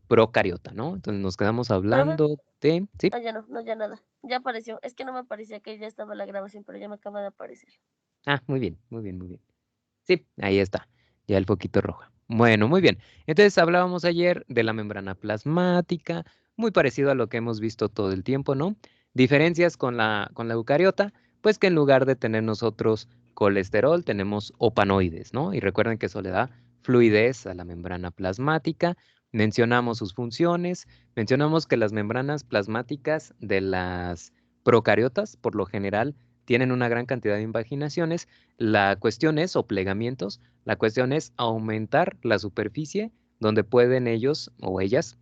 procariota, ¿no? Entonces nos quedamos Profe, hablando de, sí, ya no, no, ya nada. Ya apareció. Es que no me parecía que ya estaba la grabación, pero ya me acaba de aparecer. muy bien, muy bien, muy bien. Sí, ahí está, ya el foquito rojo. Bueno, muy bien. Entonces hablábamos ayer de la membrana plasmática, muy parecido a lo que hemos visto todo el tiempo, ¿no? Diferencias con la eucariota, pues que en lugar de tener nosotros colesterol, tenemos opanoides, ¿no? Y recuerden que eso le da fluidez a la membrana plasmática. Mencionamos sus funciones, mencionamos que las membranas plasmáticas de las procariotas, por lo general, tienen una gran cantidad de invaginaciones. La cuestión es, o plegamientos, la cuestión es aumentar la superficie donde pueden ellos o ellas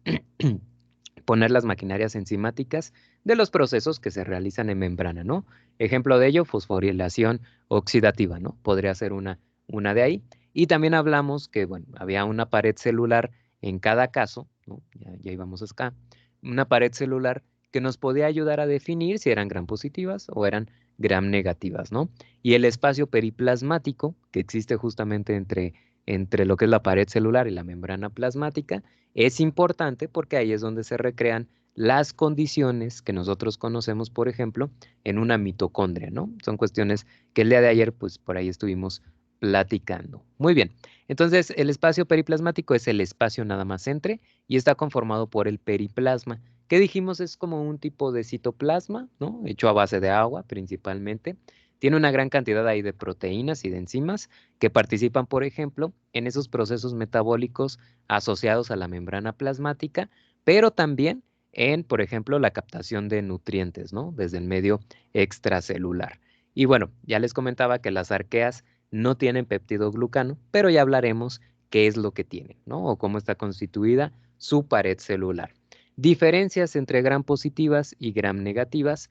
poner las maquinarias enzimáticas de los procesos que se realizan en membrana, ¿no? Ejemplo de ello, fosforilación oxidativa, ¿no? Podría ser una de ahí. Y también hablamos que, bueno, había una pared celular en cada caso, ¿no? Ya íbamos acá, una pared celular que nos podía ayudar a definir si eran gram positivas o eran gram negativas, ¿no? Y el espacio periplasmático que existe justamente entre lo que es la pared celular y la membrana plasmática es importante porque ahí es donde se recrean las condiciones que nosotros conocemos, por ejemplo, en una mitocondria, ¿no? Son cuestiones que el día de ayer, pues por ahí estuvimos platicando. Muy bien, entonces el espacio periplasmático es el espacio nada más entre y está conformado por el periplasma, que dijimos es como un tipo de citoplasma, ¿no? Hecho a base de agua principalmente. Tiene una gran cantidad ahí de proteínas y de enzimas que participan, por ejemplo, en esos procesos metabólicos asociados a la membrana plasmática, pero también en, por ejemplo, la captación de nutrientes, ¿no? Desde el medio extracelular. Y bueno, ya les comentaba que las arqueas no tienen peptidoglucano, pero ya hablaremos qué es lo que tienen, ¿no? O cómo está constituida su pared celular. Diferencias entre gram positivas y gram negativas,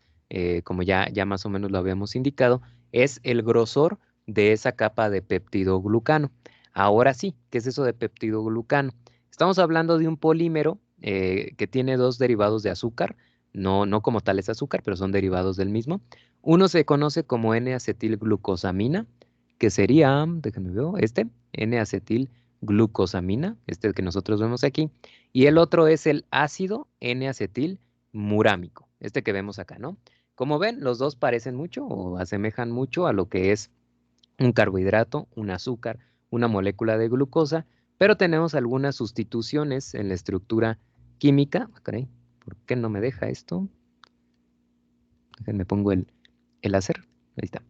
como ya más o menos lo habíamos indicado, es el grosor de esa capa de peptidoglucano. Ahora sí, ¿qué es eso de peptidoglucano? Estamos hablando de un polímero que tiene dos derivados de azúcar, no como tal es azúcar, pero son derivados del mismo. Uno se conoce como N-acetilglucosamina, que sería, déjenme ver, N-acetilglucosamina, este que nosotros vemos aquí, y el otro es el ácido N-acetilmurámico, este que vemos acá, ¿no? Como ven, los dos parecen mucho o asemejan mucho a lo que es un carbohidrato, un azúcar, una molécula de glucosa, pero tenemos algunas sustituciones en la estructura química. Ah, caray, ¿por qué no me deja esto? Déjenme pongo el láser. Ahí está.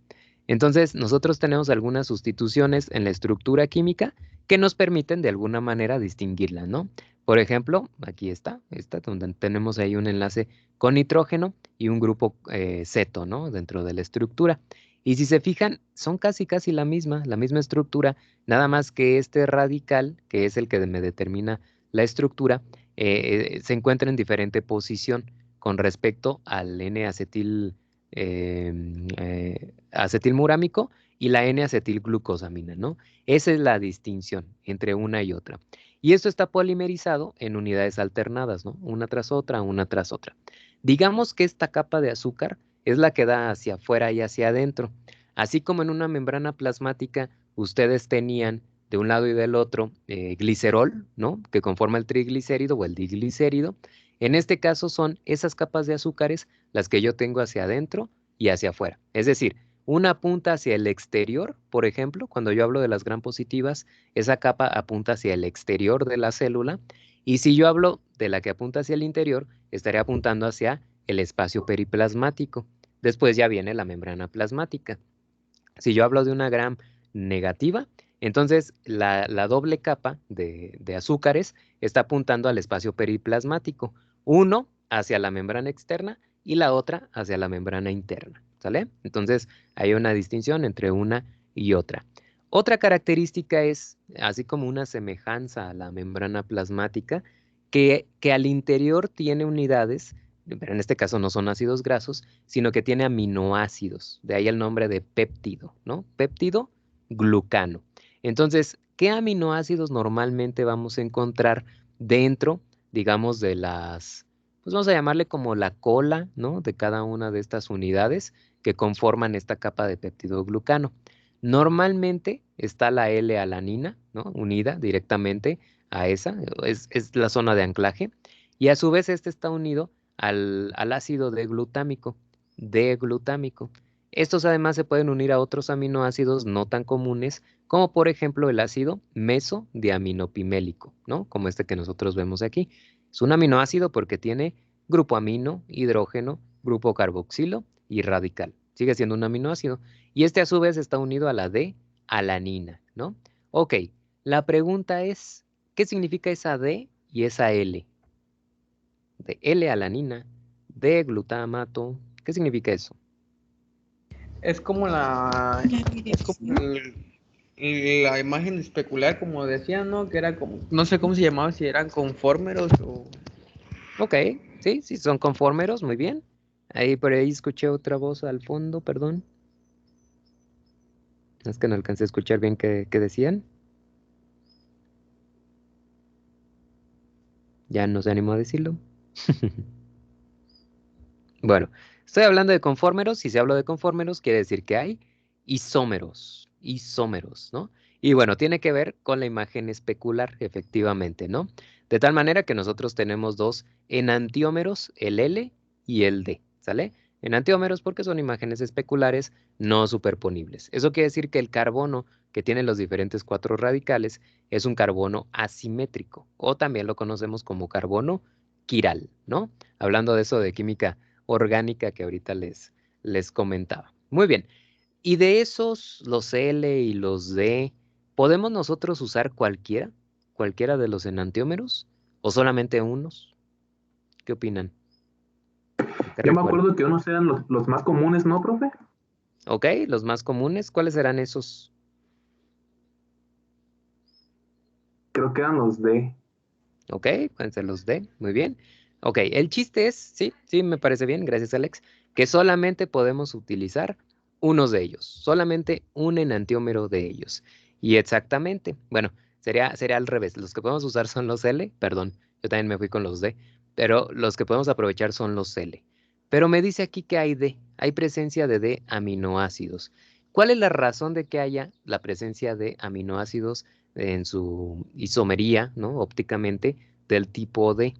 Entonces, nosotros tenemos algunas sustituciones en la estructura química que nos permiten de alguna manera distinguirla, ¿no? Por ejemplo, aquí está donde tenemos ahí un enlace con nitrógeno y un grupo ceto, ¿no? Dentro de la estructura. Y si se fijan, son casi la misma estructura, nada más que este radical, que es el que me determina la estructura, se encuentra en diferente posición con respecto al N-acetil acetilmurámico y la N-acetilglucosamina, ¿no? Esa es la distinción entre una y otra. Y esto está polimerizado en unidades alternadas, ¿no? Una tras otra, una tras otra. Digamos que esta capa de azúcar es la que da hacia afuera y hacia adentro. Así como en una membrana plasmática ustedes tenían de un lado y del otro glicerol, ¿no? Que conforma el triglicérido o el diglicérido. En este caso son esas capas de azúcares las que yo tengo hacia adentro y hacia afuera. Es decir, una apunta hacia el exterior, por ejemplo, cuando yo hablo de las gram positivas, esa capa apunta hacia el exterior de la célula, y si yo hablo de la que apunta hacia el interior, estaré apuntando hacia el espacio periplasmático. Después ya viene la membrana plasmática. Si yo hablo de una gram negativa, entonces la doble capa de azúcares está apuntando al espacio periplasmático. Uno hacia la membrana externa y la otra hacia la membrana interna. ¿Sale? Entonces hay una distinción entre una y otra. Otra característica es, así como una semejanza a la membrana plasmática, que al interior tiene unidades, pero en este caso no son ácidos grasos, sino que tiene aminoácidos, de ahí el nombre de péptido, ¿no? Péptido glucano. Entonces, ¿qué aminoácidos normalmente vamos a encontrar dentro, digamos, de las, pues vamos a llamarle como la cola, ¿no? De cada una de estas unidades que conforman esta capa de péptido glucano. Normalmente está la L-alanina, ¿no? Unida directamente a esa, es la zona de anclaje, y a su vez este está unido al ácido D-glutámico. Estos además se pueden unir a otros aminoácidos no tan comunes, como por ejemplo el ácido mesodiaminopimélico, ¿no? Como este que nosotros vemos aquí. Es un aminoácido porque tiene grupo amino, hidrógeno, grupo carboxilo y radical. Sigue siendo un aminoácido. Y este a su vez está unido a la D-alanina, ¿no? Ok, la pregunta es, ¿qué significa esa D y esa L? De L-alanina, D-glutamato, ¿qué significa eso? Es como la imagen especular, como decían, ¿no? Que era como, no sé cómo se llamaba, si eran conformeros o... Ok, sí, sí, son conformeros, muy bien. Ahí por ahí escuché otra voz al fondo, perdón. Es que no alcancé a escuchar bien qué decían. Ya no se animó a decirlo. Bueno, estoy hablando de conformeros. Si se habla de conformeros, quiere decir que hay isómeros, ¿no? Y bueno, tiene que ver con la imagen especular, efectivamente, ¿no? De tal manera que nosotros tenemos dos enantiómeros, el L y el D, ¿sale? Enantiómeros porque son imágenes especulares no superponibles. Eso quiere decir que el carbono que tiene los diferentes cuatro radicales es un carbono asimétrico, o también lo conocemos como carbono quiral, ¿no? Hablando de eso de química orgánica que ahorita les comentaba. Muy bien. Y de esos, los L y los D, ¿podemos nosotros usar cualquiera de los enantiómeros? ¿O solamente unos? ¿Qué opinan? ¿Qué Yo me recuerdan? acuerdo que unos eran los más comunes, ¿no, profe? Ok, los más comunes, ¿cuáles serán esos? Creo que eran los D. Ok, pueden ser los D, muy bien. Ok, el chiste es, sí, sí, me parece bien, gracias Alex, que solamente podemos utilizar unos de ellos, solamente un enantiómero de ellos. Y exactamente, bueno, sería al revés, los que podemos usar son los L, perdón, yo también me fui con los D, pero los que podemos aprovechar son los L. Pero me dice aquí que hay D, hay presencia de D aminoácidos. ¿Cuál es la razón de que haya la presencia de aminoácidos en su isomería, ¿no? Ópticamente del tipo D?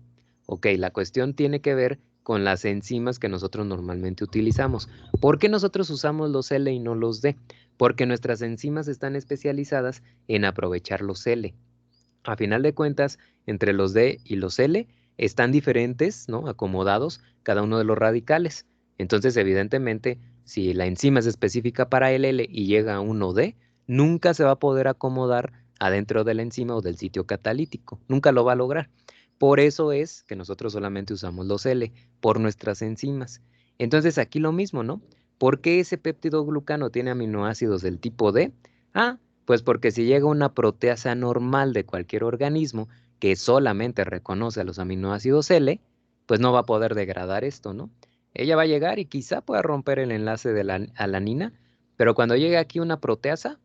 Ok, la cuestión tiene que ver con las enzimas que nosotros normalmente utilizamos. ¿Por qué nosotros usamos los L y no los D? Porque nuestras enzimas están especializadas en aprovechar los L. A final de cuentas, entre los D y los L están diferentes, ¿no? Acomodados cada uno de los radicales. Entonces, evidentemente, si la enzima es específica para el L y llega a uno D, nunca se va a poder acomodar adentro de la enzima o del sitio catalítico. Nunca lo va a lograr. Por eso es que nosotros solamente usamos los L, por nuestras enzimas. Entonces, aquí lo mismo, ¿no? ¿Por qué ese péptido glucano tiene aminoácidos del tipo D? Ah, pues porque si llega una proteasa normal de cualquier organismo que solamente reconoce a los aminoácidos L, pues no va a poder degradar esto, ¿no? Ella va a llegar y quizá pueda romper el enlace de la alanina, pero cuando llegue aquí una proteasa,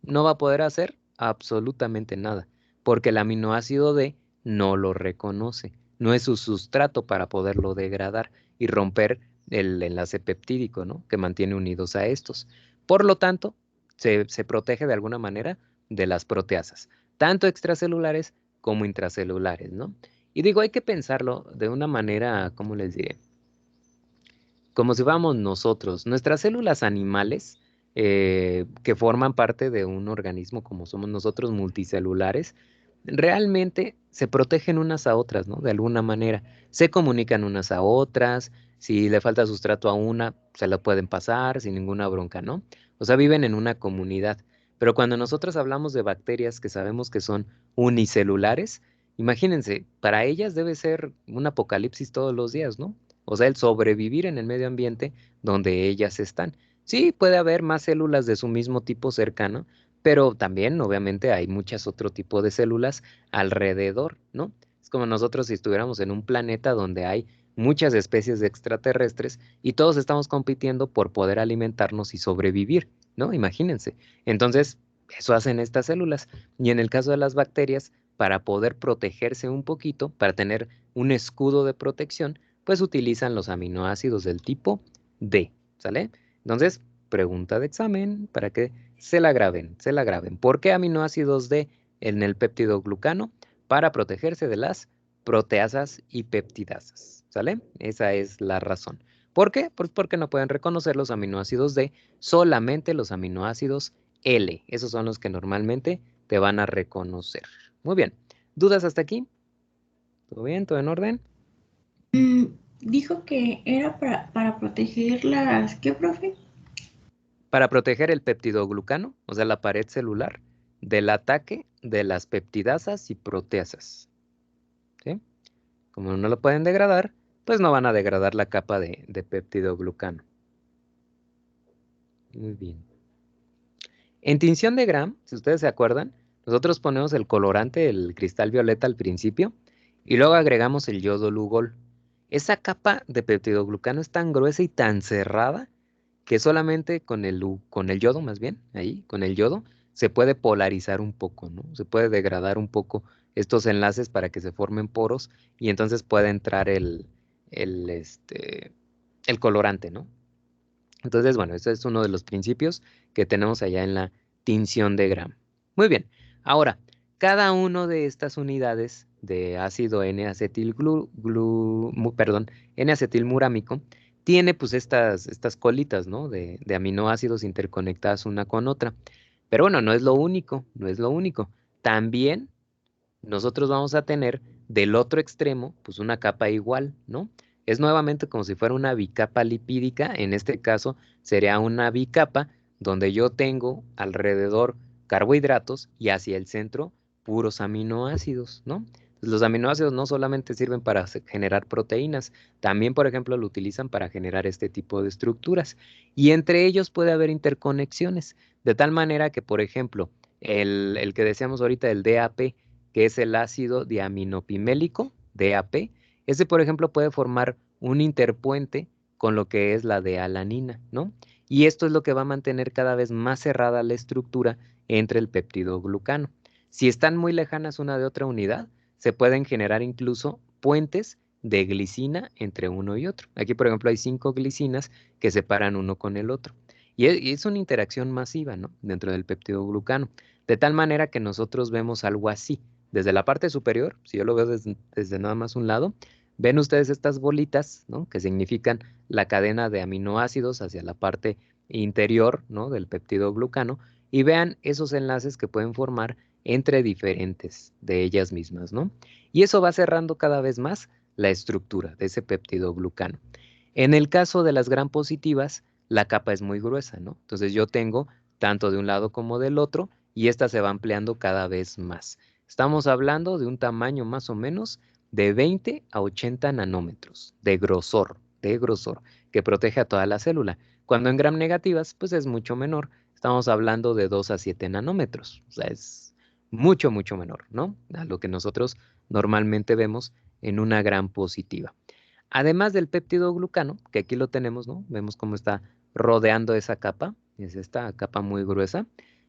no va a poder hacer absolutamente nada, porque el aminoácido D no lo reconoce, no es su sustrato para poderlo degradar y romper el enlace peptídico, ¿no? Que mantiene unidos a estos. Por lo tanto, se protege de alguna manera de las proteasas, tanto extracelulares como intracelulares, ¿no? Y digo, hay que pensarlo de una manera, ¿cómo les diré? Como si fuéramos nosotros, nuestras células animales que forman parte de un organismo como somos nosotros, multicelulares, realmente se protegen unas a otras, ¿no? De alguna manera. Se comunican unas a otras, si le falta sustrato a una, se lo pueden pasar sin ninguna bronca, ¿no? O sea, viven en una comunidad. Pero cuando nosotros hablamos de bacterias que sabemos que son unicelulares, imagínense, para ellas debe ser un apocalipsis todos los días, ¿no? O sea, el sobrevivir en el medio ambiente donde ellas están. Sí, puede haber más células de su mismo tipo cercano, pero también, obviamente, hay muchas otro tipo de células alrededor, ¿no? Es como nosotros si estuviéramos en un planeta donde hay muchas especies de extraterrestres y todos estamos compitiendo por poder alimentarnos y sobrevivir, ¿no? Imagínense. Entonces, eso hacen estas células. Y en el caso de las bacterias, para poder protegerse un poquito, para tener un escudo de protección, pues utilizan los aminoácidos del tipo D, ¿sale? Entonces, pregunta de examen para que se la graben, se la graben. ¿Por qué aminoácidos D en el péptidoglucano? Para protegerse de las proteasas y peptidasas, ¿sale? Esa es la razón. ¿Por qué? Pues porque no pueden reconocer los aminoácidos D, solamente los aminoácidos L. Esos son los que normalmente te van a reconocer. Muy bien. ¿Dudas hasta aquí? ¿Todo bien? ¿Todo en orden? Dijo que era para proteger las... ¿Qué, profe? Para proteger el peptidoglucano, o sea, la pared celular, del ataque de las peptidasas y proteasas. ¿Sí? Como no lo pueden degradar, pues no van a degradar la capa de peptidoglucano. Muy bien. En tinción de Gram, si ustedes se acuerdan, nosotros ponemos el colorante, el cristal violeta al principio, y luego agregamos el yodo Lugol. Esa capa de peptidoglucano es tan gruesa y tan cerrada que solamente con el yodo, más bien, ahí, con el yodo, se puede polarizar un poco, ¿no? Se puede degradar un poco estos enlaces para que se formen poros y entonces pueda entrar el colorante, ¿no? Entonces, bueno, ese es uno de los principios que tenemos allá en la tinción de Gram. Muy bien, ahora, cada una de estas unidades de ácido N-acetilmurámico tiene pues estas colitas, ¿no? De aminoácidos interconectadas una con otra. Pero bueno, no es lo único, no es lo único. También nosotros vamos a tener del otro extremo, pues una capa igual, ¿no? Es nuevamente como si fuera una bicapa lipídica, en este caso sería una bicapa donde yo tengo alrededor carbohidratos y hacia el centro puros aminoácidos, ¿no? Entonces, los aminoácidos no solamente sirven para generar proteínas, también, por ejemplo, lo utilizan para generar este tipo de estructuras. Y entre ellos puede haber interconexiones, de tal manera que, por ejemplo, el que decíamos ahorita, el DAP, que es el ácido diaminopimélico, DAP. Ese, por ejemplo, puede formar un interpuente con lo que es la dealanina, ¿no? Y esto es lo que va a mantener cada vez más cerrada la estructura entre el peptidoglucano. Si están muy lejanas una de otra unidad, se pueden generar incluso puentes de glicina entre uno y otro. Aquí, por ejemplo, hay 5 glicinas que separan uno con el otro. Y es una interacción masiva, ¿no? Dentro del peptidoglucano. De tal manera que nosotros vemos algo así. Desde la parte superior, si yo lo veo desde nada más un lado, ven ustedes estas bolitas, ¿no? Que significan la cadena de aminoácidos hacia la parte interior, ¿no? Del peptidoglucano, y vean esos enlaces que pueden formar entre diferentes de ellas mismas, ¿no? Y eso va cerrando cada vez más la estructura de ese peptidoglucano. En el caso de las gram positivas, la capa es muy gruesa, ¿no? Entonces yo tengo tanto de un lado como del otro, y esta se va ampliando cada vez más. Estamos hablando de un tamaño más o menos de 20 a 80 nanómetros de grosor, que protege a toda la célula. Cuando en gram negativas, pues es mucho menor. Estamos hablando de 2 a 7 nanómetros. O sea, es mucho, mucho menor, ¿no? A lo que nosotros normalmente vemos en una gram positiva. Además del péptidoglucano, que aquí lo tenemos, ¿no? Vemos cómo está rodeando esa capa, es esta capa muy gruesa.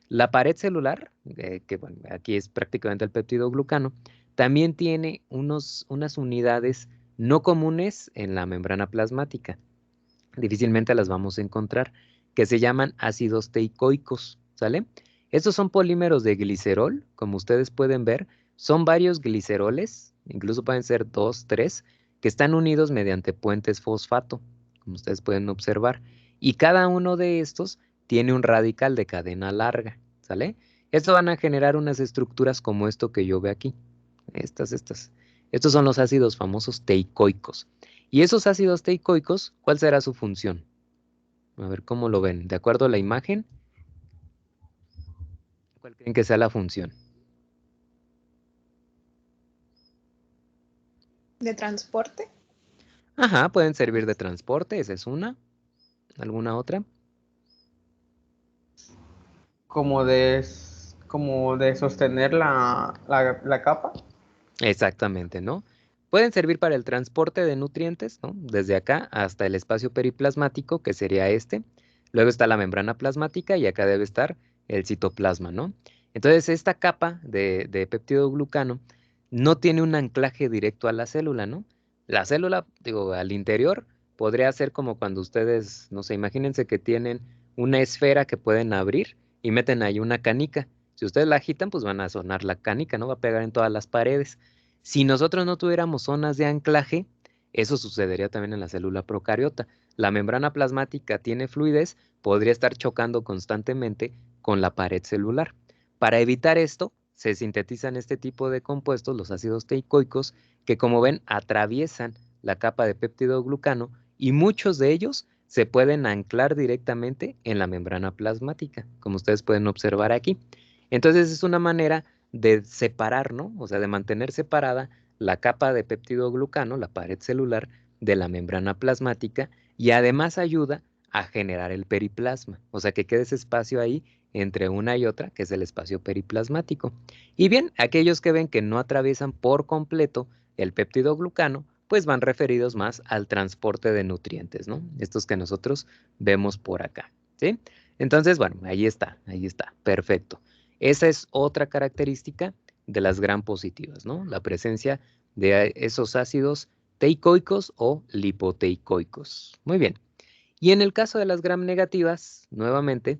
La pared celular, que bueno, aquí es prácticamente el peptidoglucano, también tiene unas unidades no comunes en la membrana plasmática. Difícilmente las vamos a encontrar, que se llaman ácidos teicoicos, ¿sale? Estos son polímeros de glicerol, como ustedes pueden ver, son varios gliceroles, incluso pueden ser 2, 3, que están unidos mediante puentes fosfato, como ustedes pueden observar, y cada uno de estos tiene un radical de cadena larga, ¿sale? Estos van a generar unas estructuras como esto que yo veo aquí, estas. Estos son los ácidos famosos teicoicos. Y esos ácidos teicoicos, ¿cuál será su función? A ver cómo lo ven. De acuerdo a la imagen, ¿cuál creen que sea la función? ¿De transporte? Ajá, pueden servir de transporte, esa es una. ¿Alguna otra? Como de sostener la capa. Exactamente, ¿no? Pueden servir para el transporte de nutrientes, ¿no? Desde acá hasta el espacio periplasmático, que sería este. Luego está la membrana plasmática y acá debe estar el citoplasma, ¿no? Entonces, esta capa de peptidoglucano no tiene un anclaje directo a la célula, ¿no? La célula, digo, al interior, podría ser como cuando ustedes, no sé, imagínense que tienen una esfera que pueden abrir y meten ahí una canica. Si ustedes la agitan, pues van a sonar la canica, ¿no? Va a pegar en todas las paredes. Si nosotros no tuviéramos zonas de anclaje, eso sucedería también en la célula procariota. La membrana plasmática tiene fluidez, podría estar chocando constantemente con la pared celular. Para evitar esto, se sintetizan este tipo de compuestos, los ácidos teicoicos, que como ven atraviesan la capa de péptidoglucano y muchos de ellos se pueden anclar directamente en la membrana plasmática, como ustedes pueden observar aquí. Entonces es una manera de separar, ¿no? O sea, de mantener separada la capa de péptidoglucano, la pared celular, de la membrana plasmática y además ayuda a generar el periplasma, o sea, que quede ese espacio ahí entre una y otra, que es el espacio periplasmático. Y bien, aquellos que ven que no atraviesan por completo el péptidoglucano, pues van referidos más al transporte de nutrientes, ¿no? Estos que nosotros vemos por acá, ¿sí? Entonces, bueno, ahí está, perfecto. Esa es otra característica de las gram positivas, ¿no? La presencia de esos ácidos teicoicos o lipoteicoicos. Muy bien. Y en el caso de las gram negativas, nuevamente,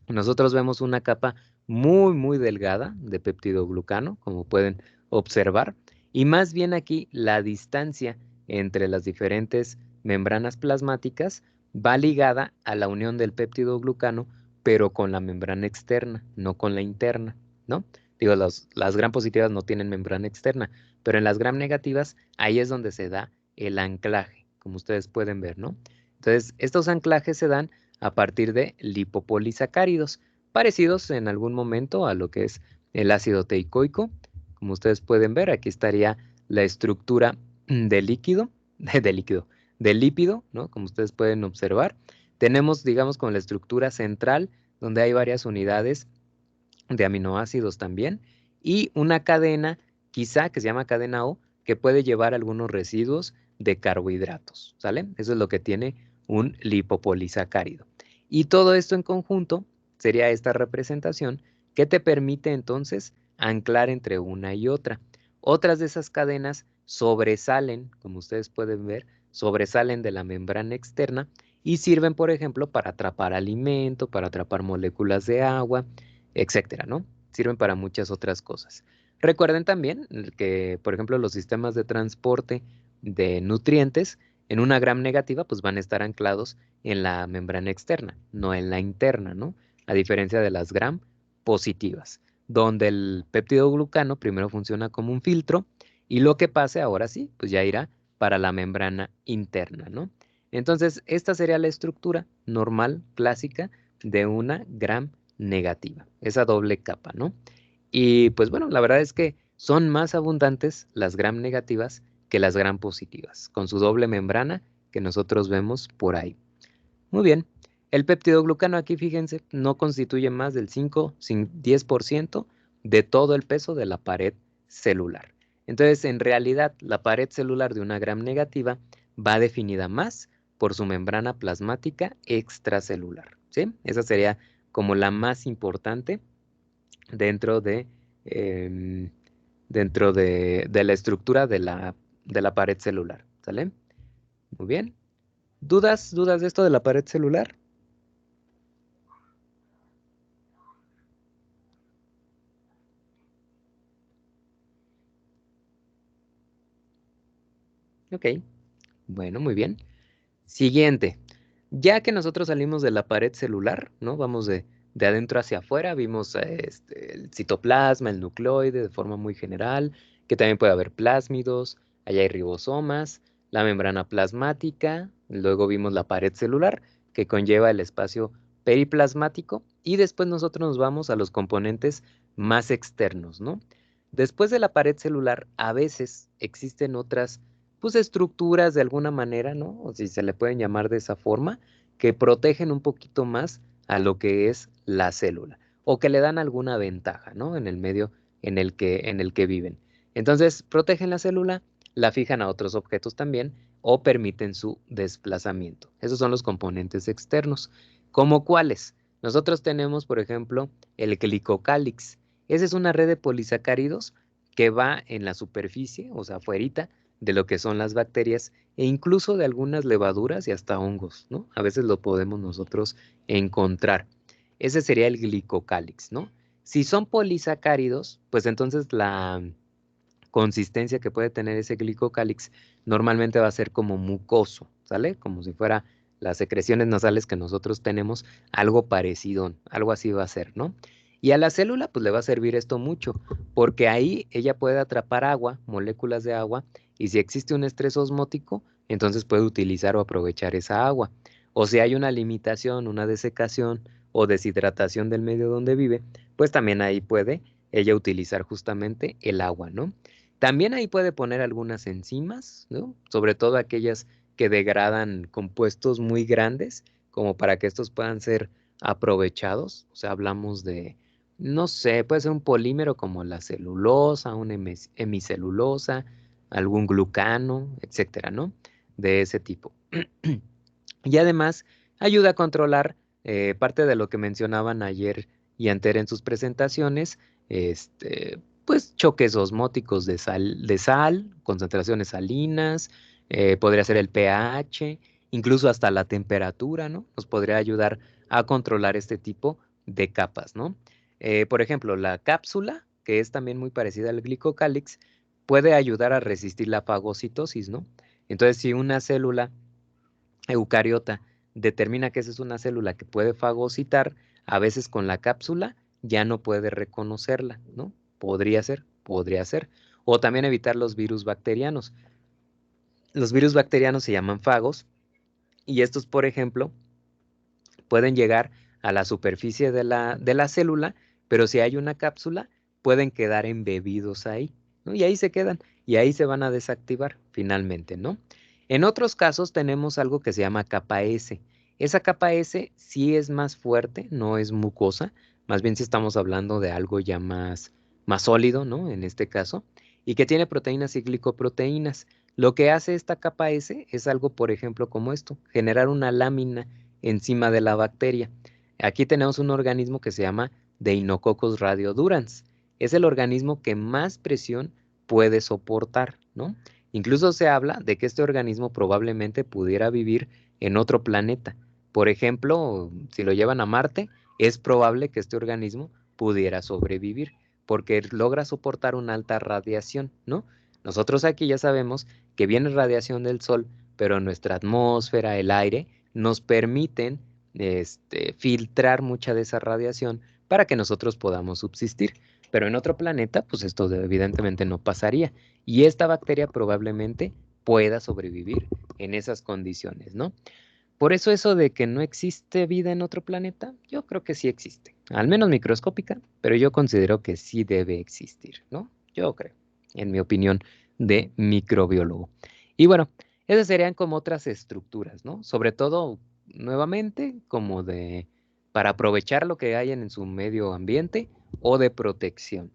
nosotros vemos una capa muy delgada de peptidoglucano, como pueden observar, y más bien aquí la distancia entre las diferentes membranas plasmáticas va ligada a la unión del peptidoglucano, pero con la membrana externa, no con la interna, ¿no? Digo, las gram positivas no tienen membrana externa, pero en las gram negativas, ahí es donde se da el anclaje, como ustedes pueden ver, ¿no? Entonces, estos anclajes se dan a partir de lipopolisacáridos, parecidos en algún momento a lo que es el ácido teicoico. Como ustedes pueden ver, aquí estaría la estructura del lípido, ¿no? Como ustedes pueden observar. Tenemos, digamos, con la estructura central, donde hay varias unidades de aminoácidos también, y una cadena, quizá, que se llama cadena O, que puede llevar algunos residuos de carbohidratos, ¿sale? Eso es lo que tiene un lipopolisacárido. Y todo esto en conjunto sería esta representación que te permite entonces anclar entre una y otra. Otras de esas cadenas sobresalen, como ustedes pueden ver, sobresalen de la membrana externa y sirven, por ejemplo, para atrapar alimento, para atrapar moléculas de agua, etcétera, ¿no? Sirven para muchas otras cosas. Recuerden también que, por ejemplo, los sistemas de transporte de nutrientes en una gram negativa, pues van a estar anclados en la membrana externa, no en la interna, ¿no? A diferencia de las gram positivas, donde el peptidoglucano primero funciona como un filtro y lo que pase ahora sí, pues ya irá para la membrana interna, ¿no? Entonces, esta sería la estructura normal, clásica, de una gram negativa, esa doble capa, ¿no? Y pues bueno, la verdad es que son más abundantes las gram negativas que las gram positivas, con su doble membrana que nosotros vemos por ahí. Muy bien, el peptidoglucano aquí, fíjense, no constituye más del 5-10% de todo el peso de la pared celular. Entonces, en realidad, la pared celular de una gram negativa va definida más por su membrana plasmática extracelular, ¿sí? Esa sería como la más importante dentro de, de la estructura de la pared celular, ¿sale? Muy bien. ¿Dudas de esto de la pared celular? Ok, bueno, muy bien. Siguiente. Ya que nosotros salimos de la pared celular, ¿no? Vamos de adentro hacia afuera, vimos el citoplasma, el nucleoide de forma muy general, que también puede haber plásmidos, allá hay ribosomas, la membrana plasmática, luego vimos la pared celular, que conlleva el espacio periplasmático, y después nosotros nos vamos a los componentes más externos, ¿no? Después de la pared celular, a veces existen otras pues estructuras de alguna manera, ¿no? O si se le pueden llamar de esa forma, que protegen un poquito más a lo que es la célula o que le dan alguna ventaja, ¿no? En el medio en el que viven. Entonces, protegen la célula, la fijan a otros objetos también o permiten su desplazamiento. Esos son los componentes externos. ¿Cómo cuáles? Nosotros tenemos, por ejemplo, el glicocálix. Esa es una red de polisacáridos que va en la superficie, o sea, afuerita, de lo que son las bacterias e incluso de algunas levaduras y hasta hongos, ¿no? A veces lo podemos nosotros encontrar. Ese sería el glicocálix, ¿no? Si son polisacáridos, pues entonces la consistencia que puede tener ese glicocálix normalmente va a ser como mucoso, ¿sale? Como si fuera las secreciones nasales que nosotros tenemos, algo parecido, algo así va a ser, ¿no? Y a la célula, pues le va a servir esto mucho, porque ahí ella puede atrapar agua, moléculas de agua, y si existe un estrés osmótico, entonces puede utilizar o aprovechar esa agua. O si hay una limitación, una desecación o deshidratación del medio donde vive, pues también ahí puede ella utilizar justamente el agua, ¿no? También ahí puede poner algunas enzimas, ¿no? Sobre todo aquellas que degradan compuestos muy grandes, como para que estos puedan ser aprovechados. O sea, hablamos de, no sé, puede ser un polímero como la celulosa, una hemicelulosa, algún glucano, etcétera, ¿no? De ese tipo. Y además ayuda a controlar parte de lo que mencionaban ayer y anterior en sus presentaciones, pues choques osmóticos de sal, concentraciones salinas, podría ser el pH, incluso hasta la temperatura, ¿no? Nos podría ayudar a controlar este tipo de capas, ¿no? Por ejemplo, la cápsula, que es también muy parecida al glicocálix, puede ayudar a resistir la fagocitosis, ¿no? Entonces, si una célula eucariota determina que esa es una célula que puede fagocitar, a veces con la cápsula ya no puede reconocerla, ¿no? Podría ser, podría ser. O también evitar los virus bacterianos. Los virus bacterianos se llaman fagos y estos, por ejemplo, pueden llegar a la superficie de la célula, pero si hay una cápsula, pueden quedar embebidos ahí, ¿no? Y ahí se quedan y ahí se van a desactivar finalmente, ¿no? En otros casos tenemos algo que se llama capa S. Esa capa S sí es más fuerte, no es mucosa, más bien si estamos hablando de algo ya más sólido, ¿no? En este caso, y que tiene proteínas y glicoproteínas. Lo que hace esta capa S es algo, por ejemplo, como esto, generar una lámina encima de la bacteria. Aquí tenemos un organismo que se llama Deinococcus radiodurans. Es el organismo que más presión puede soportar, ¿no? Incluso se habla de que este organismo probablemente pudiera vivir en otro planeta. Por ejemplo, si lo llevan a Marte, es probable que este organismo pudiera sobrevivir porque logra soportar una alta radiación, ¿no? Nosotros aquí ya sabemos que viene radiación del Sol, pero nuestra atmósfera, el aire, nos permiten filtrar mucha de esa radiación para que nosotros podamos subsistir. Pero en otro planeta, pues esto evidentemente no pasaría. Y esta bacteria probablemente pueda sobrevivir en esas condiciones, ¿no? Por eso de que no existe vida en otro planeta, yo creo que sí existe. Al menos microscópica, pero yo considero que sí debe existir, ¿no? Yo creo, en mi opinión de microbiólogo. Y bueno, esas serían como otras estructuras, ¿no? Sobre todo, nuevamente, como para aprovechar lo que hay en su medio ambiente o de protección.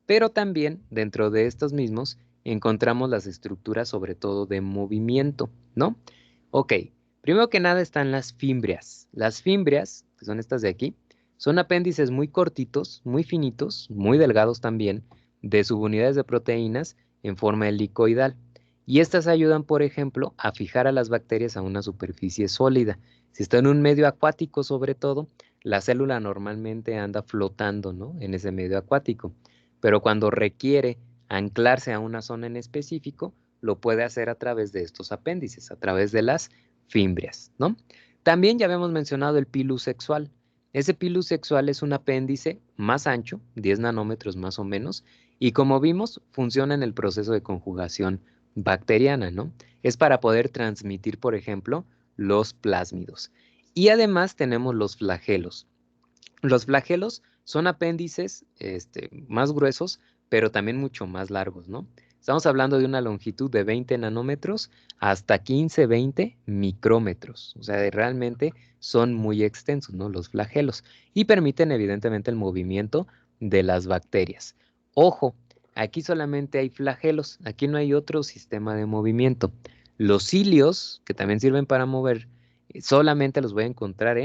Pero también dentro de estos mismos encontramos las estructuras sobre todo de movimiento, ¿no? Ok, primero que nada están las fimbrias. Las fimbrias, que son estas de aquí, son apéndices muy cortitos, muy finitos, muy delgados también, de subunidades de proteínas en forma helicoidal. Y estas ayudan, por ejemplo, a fijar a las bacterias a una superficie sólida. Si está en un medio acuático, sobre todo, la célula normalmente anda flotando, ¿no? En ese medio acuático. Pero cuando requiere anclarse a una zona en específico, lo puede hacer a través de estos apéndices, a través de las fimbrias, ¿no? También ya habíamos mencionado el pilus sexual. Ese pilus sexual es un apéndice más ancho, 10 nanómetros más o menos, y como vimos, funciona en el proceso de conjugación bacteriana, ¿no? Es para poder transmitir, por ejemplo, los plásmidos. Y además tenemos los flagelos. Los flagelos son apéndices más gruesos, pero también mucho más largos, ¿no? Estamos hablando de una longitud de 20 nanómetros hasta 15, 20 micrómetros. O sea, realmente son muy extensos, ¿no? Los flagelos. Y permiten evidentemente el movimiento de las bacterias. Ojo, aquí solamente hay flagelos. Aquí no hay otro sistema de movimiento. Los cilios, que también sirven para mover, solamente los voy a encontrar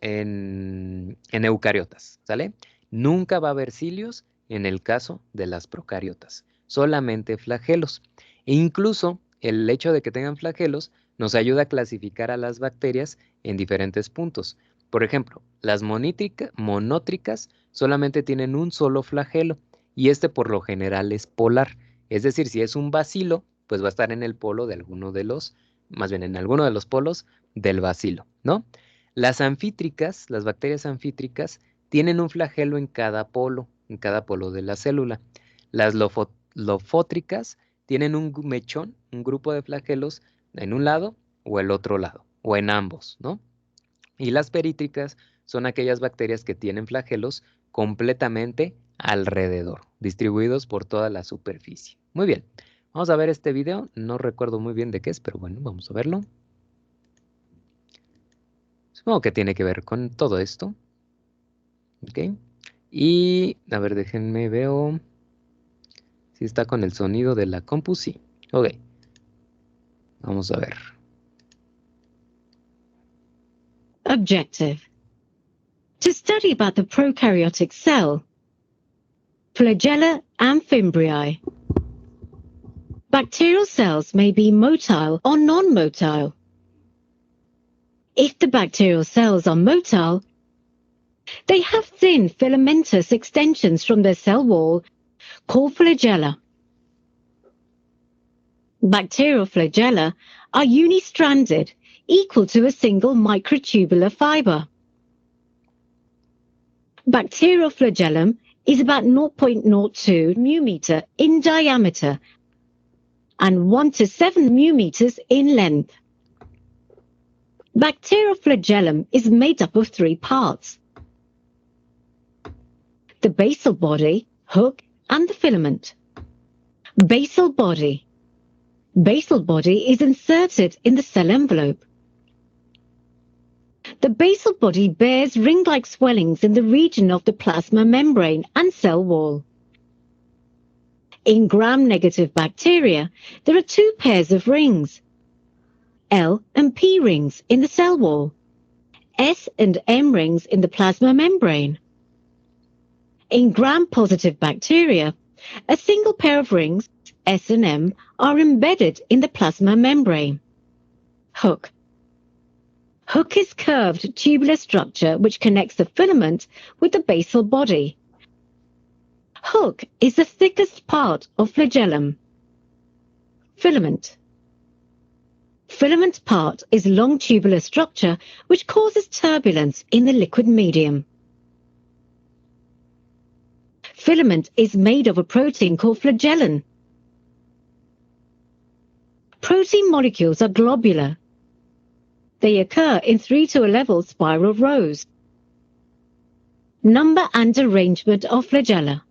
en eucariotas, ¿sale? Nunca va a haber cilios en el caso de las procariotas, solamente flagelos. E incluso el hecho de que tengan flagelos nos ayuda a clasificar a las bacterias en diferentes puntos. Por ejemplo, las monótricas solamente tienen un solo flagelo y este por lo general es polar. Es decir, si es un bacilo, pues va a estar en el polo de alguno de los, más bien en alguno de los polos del bacilo, ¿no? Las anfítricas, las bacterias anfítricas, tienen un flagelo en cada polo de la célula. Las lofótricas tienen un mechón, un grupo de flagelos en un lado o el otro lado, o en ambos, ¿no? Y las perítricas son aquellas bacterias que tienen flagelos completamente alrededor, distribuidos por toda la superficie. Muy bien, vamos a ver este video. No recuerdo muy bien de qué es, pero bueno, vamos a verlo. Supongo que tiene que ver con todo esto. Ok. Y, a ver, déjenme, veo si está con el sonido de la compu. Sí. Ok. Vamos a ver. Objective: to study about the prokaryotic cell, flagella and fimbriae. Bacterial cells may be motile or non-motile. If the bacterial cells are motile, they have thin filamentous extensions from their cell wall called flagella. Bacterial flagella are unistranded, equal to a single microtubular fiber. Bacterial flagellum is about 0.02 μm in diameter and 1 to 7 μm in length. Bacterial flagellum is made up of 3 parts: the basal body, hook, and the filament. Basal body. Basal body is inserted in the cell envelope. The basal body bears ring-like swellings in the region of the plasma membrane and cell wall. In gram-negative bacteria, there are 2 pairs of rings, L and P rings in the cell wall, S and M rings in the plasma membrane. In gram-positive bacteria, a single pair of rings, S and M, are embedded in the plasma membrane. Hook. Hook is curved tubular structure which connects the filament with the basal body. Hook is the thickest part of flagellum. Filament. Filament part is long tubular structure which causes turbulence in the liquid medium. Filament is made of a protein called flagellin. Protein molecules are globular. They occur in 3 to 11 spiral rows. Number and arrangement of flagella.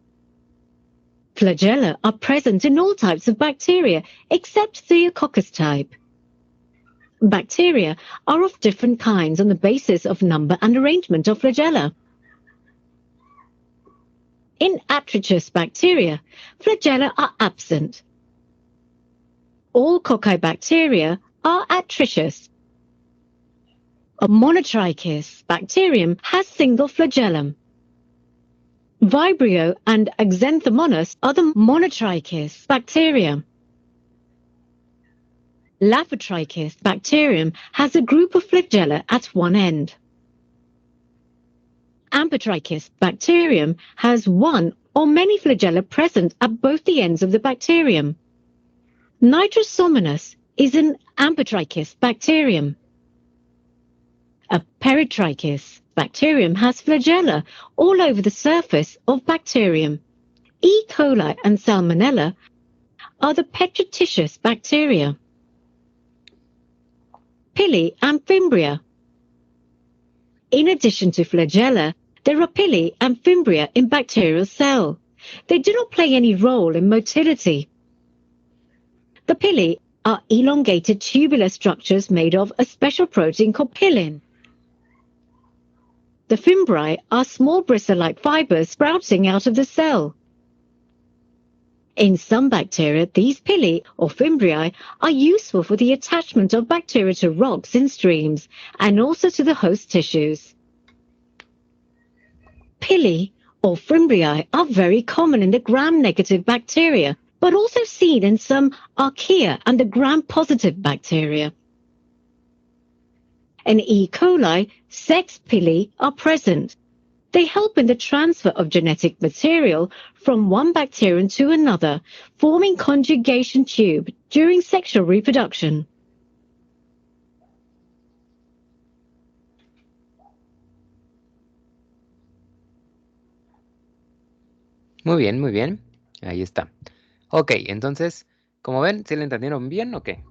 Flagella are present in all types of bacteria except Theococcus type. Bacteria are of different kinds on the basis of number and arrangement of flagella. In Atrichous bacteria, flagella are absent. All cocci bacteria are atrichous. A monotrichous bacterium has single flagellum. Vibrio and Xanthomonas are the monotrichous bacteria. Laphotrichous bacterium has a group of flagella at one end. Amphotrichous bacterium has one or many flagella present at both the ends of the bacterium. Nitrosomonas is an amphotrichous bacterium. A peritrichous bacterium has flagella all over the surface of bacterium. E. coli and Salmonella are the petriticious bacteria. Pili and Fimbria. In addition to flagella, there are pili and fimbria in bacterial cell. They do not play any role in motility. The pili are elongated tubular structures made of a special protein called pilin. The fimbriae are small bristle-like fibers sprouting out of the cell. In some bacteria, these pili or fimbriae are useful for the attachment of bacteria to rocks in streams and also to the host tissues. Pili or fimbriae are very common in the gram-negative bacteria, but also seen in some archaea and the gram-positive bacteria. and E. coli, sex pili are present. They help in the transfer of genetic material from one bacterium to another, forming conjugation tube during sexual reproduction. Muy bien, muy bien. Ahí está. Ok, entonces, como ven, ¿sí le entendieron bien o qué?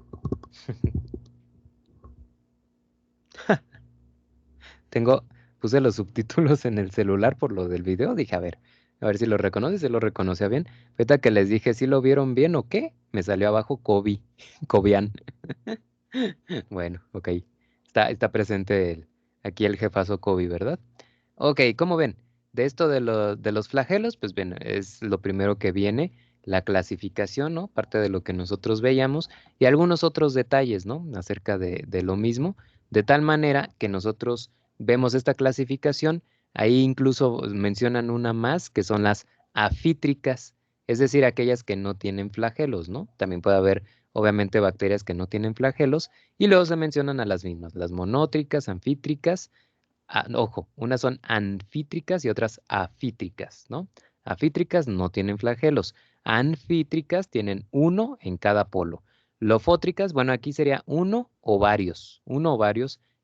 Puse los subtítulos en el celular por lo del video. Dije, a ver si lo reconoce, si lo reconoce bien. Ahorita que les dije si lo vieron bien o qué, me salió abajo Kobe, Kobian. Bueno, ok. Está presente aquí el jefazo Kobe, ¿verdad? Ok, ¿cómo ven? De esto de los flagelos, pues bien, es lo primero que viene, la clasificación, ¿no? Parte de lo que nosotros veíamos y algunos otros detalles, ¿no? Acerca de lo mismo, de tal manera que nosotros vemos esta clasificación, ahí incluso mencionan una más, que son las afítricas, es decir, aquellas que no tienen flagelos, ¿no? También puede haber, obviamente, bacterias que no tienen flagelos, y luego se mencionan a las mismas, las monótricas, anfítricas. Ojo, unas son anfítricas y otras afítricas, ¿no? Afítricas no tienen flagelos. Anfítricas tienen uno en cada polo. Lofótricas, bueno, aquí sería uno o varios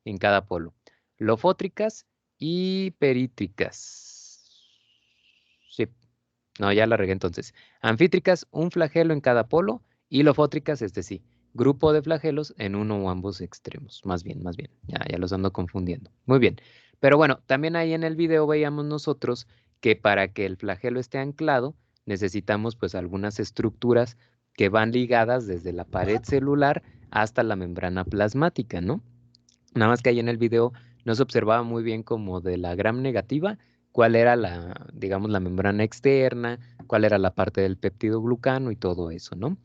en cada polo. Lofótricas y perítricas. Sí, no, ya la regué entonces. Anfítricas, un flagelo en cada polo, y lofótricas, sí, grupo de flagelos en uno o ambos extremos. Más bien. Ya los ando confundiendo. Muy bien. Pero bueno, también ahí en el video veíamos nosotros que para que el flagelo esté anclado, necesitamos pues algunas estructuras que van ligadas desde la pared celular hasta la membrana plasmática, ¿no? Nada más que ahí en el video no se observaba muy bien como de la gram negativa, cuál era la, digamos, la membrana externa, cuál era la parte del péptido glucano y todo eso, ¿no?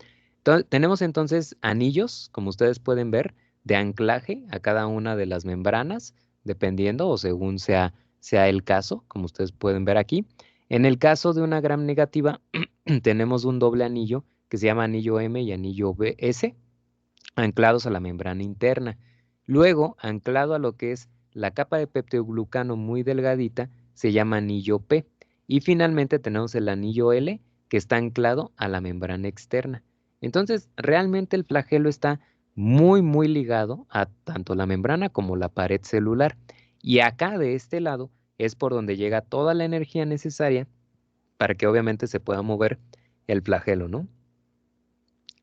Tenemos entonces anillos, como ustedes pueden ver, de anclaje a cada una de las membranas, dependiendo o según sea el caso, como ustedes pueden ver aquí. En el caso de una gram negativa, tenemos un doble anillo que se llama anillo M y anillo S, anclados a la membrana interna. Luego, anclado a lo que es la capa de peptidoglucano muy delgadita, se llama anillo P. Y finalmente tenemos el anillo L, que está anclado a la membrana externa. Entonces, realmente el flagelo está muy ligado a tanto la membrana como la pared celular. Y acá, de este lado, es por donde llega toda la energía necesaria para que obviamente se pueda mover el flagelo, ¿no?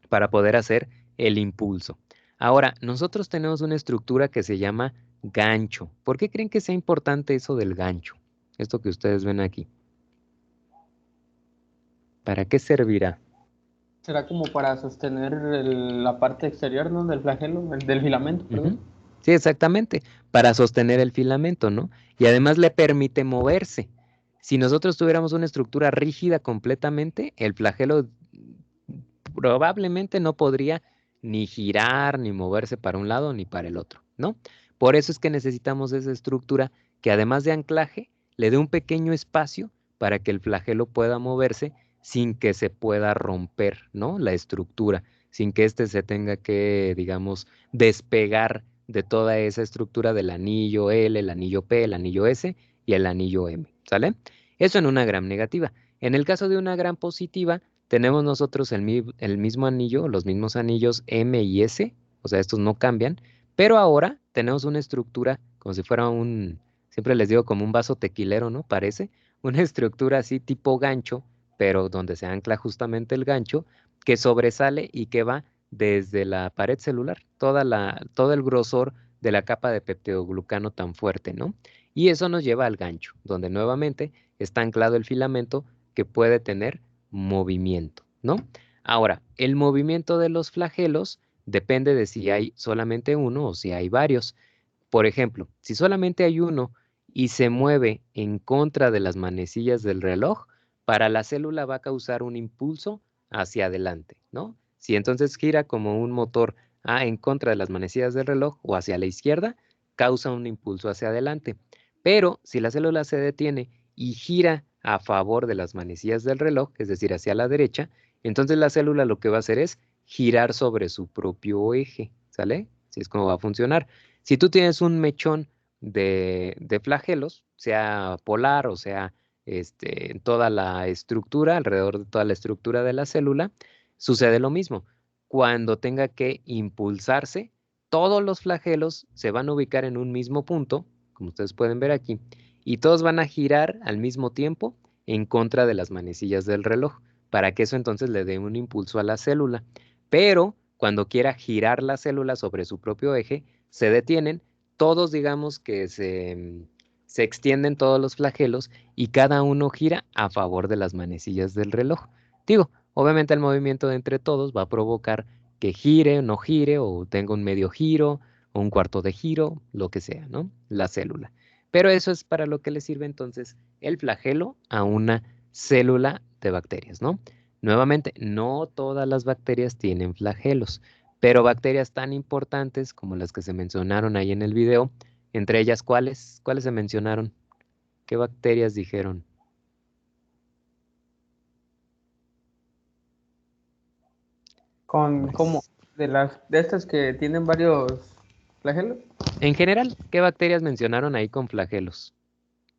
Para poder hacer el impulso. Ahora, nosotros tenemos una estructura que se llama gancho. ¿Por qué creen que sea importante eso del gancho? Esto que ustedes ven aquí. ¿Para qué servirá? Será como para sostener la parte exterior, ¿no? Del flagelo, del filamento, perdón. Ujú. Sí, exactamente, para sostener el filamento, ¿no? Y además le permite moverse. Si nosotros tuviéramos una estructura rígida completamente, el flagelo probablemente no podría ni girar, ni moverse para un lado, ni para el otro, ¿no? Por eso es que necesitamos esa estructura que además de anclaje, le dé un pequeño espacio para que el flagelo pueda moverse sin que se pueda romper, ¿no? La estructura, sin que éste se tenga que, digamos, despegar de toda esa estructura del anillo L, el anillo P, el anillo S y el anillo M, ¿sale? Eso en una gram negativa. En el caso de una gram positiva, tenemos nosotros el mismo anillo, los mismos anillos M y S, o sea, estos no cambian, pero ahora tenemos una estructura como si fuera siempre les digo como un vaso tequilero, ¿no? Parece una estructura así tipo gancho, pero donde se ancla justamente el gancho, que sobresale y que va desde la pared celular, todo el grosor de la capa de peptidoglucano tan fuerte, ¿no? Y eso nos lleva al gancho, donde nuevamente está anclado el filamento que puede tener movimiento, ¿no? Ahora, el movimiento de los flagelos depende de si hay solamente uno o si hay varios. Por ejemplo, si solamente hay uno y se mueve en contra de las manecillas del reloj, para la célula va a causar un impulso hacia adelante, ¿no? Si entonces gira como un motor en contra de las manecillas del reloj o hacia la izquierda, causa un impulso hacia adelante. Pero si la célula se detiene y gira a favor de las manecillas del reloj, es decir, hacia la derecha, entonces la célula lo que va a hacer es girar sobre su propio eje, ¿sale? Así es como va a funcionar. Si tú tienes un mechón de flagelos, sea polar o sea en toda la estructura, alrededor de toda la estructura de la célula, sucede lo mismo. Cuando tenga que impulsarse, todos los flagelos se van a ubicar en un mismo punto, como ustedes pueden ver aquí, y todos van a girar al mismo tiempo en contra de las manecillas del reloj, para que eso entonces le dé un impulso a la célula. Pero cuando quiera girar la célula sobre su propio eje, se detienen, todos digamos que se extienden todos los flagelos y cada uno gira a favor de las manecillas del reloj. Digo, obviamente el movimiento de entre todos va a provocar que gire o no gire, o tenga un medio giro, o un cuarto de giro, lo que sea, ¿no? La célula. Pero eso es para lo que le sirve entonces el flagelo a una célula de bacterias, ¿no? Nuevamente, no todas las bacterias tienen flagelos, pero bacterias tan importantes como las que se mencionaron ahí en el video, entre ellas, ¿cuáles se mencionaron? ¿Qué bacterias dijeron? Como de estas que tienen varios flagelos. En general, ¿qué bacterias mencionaron ahí con flagelos?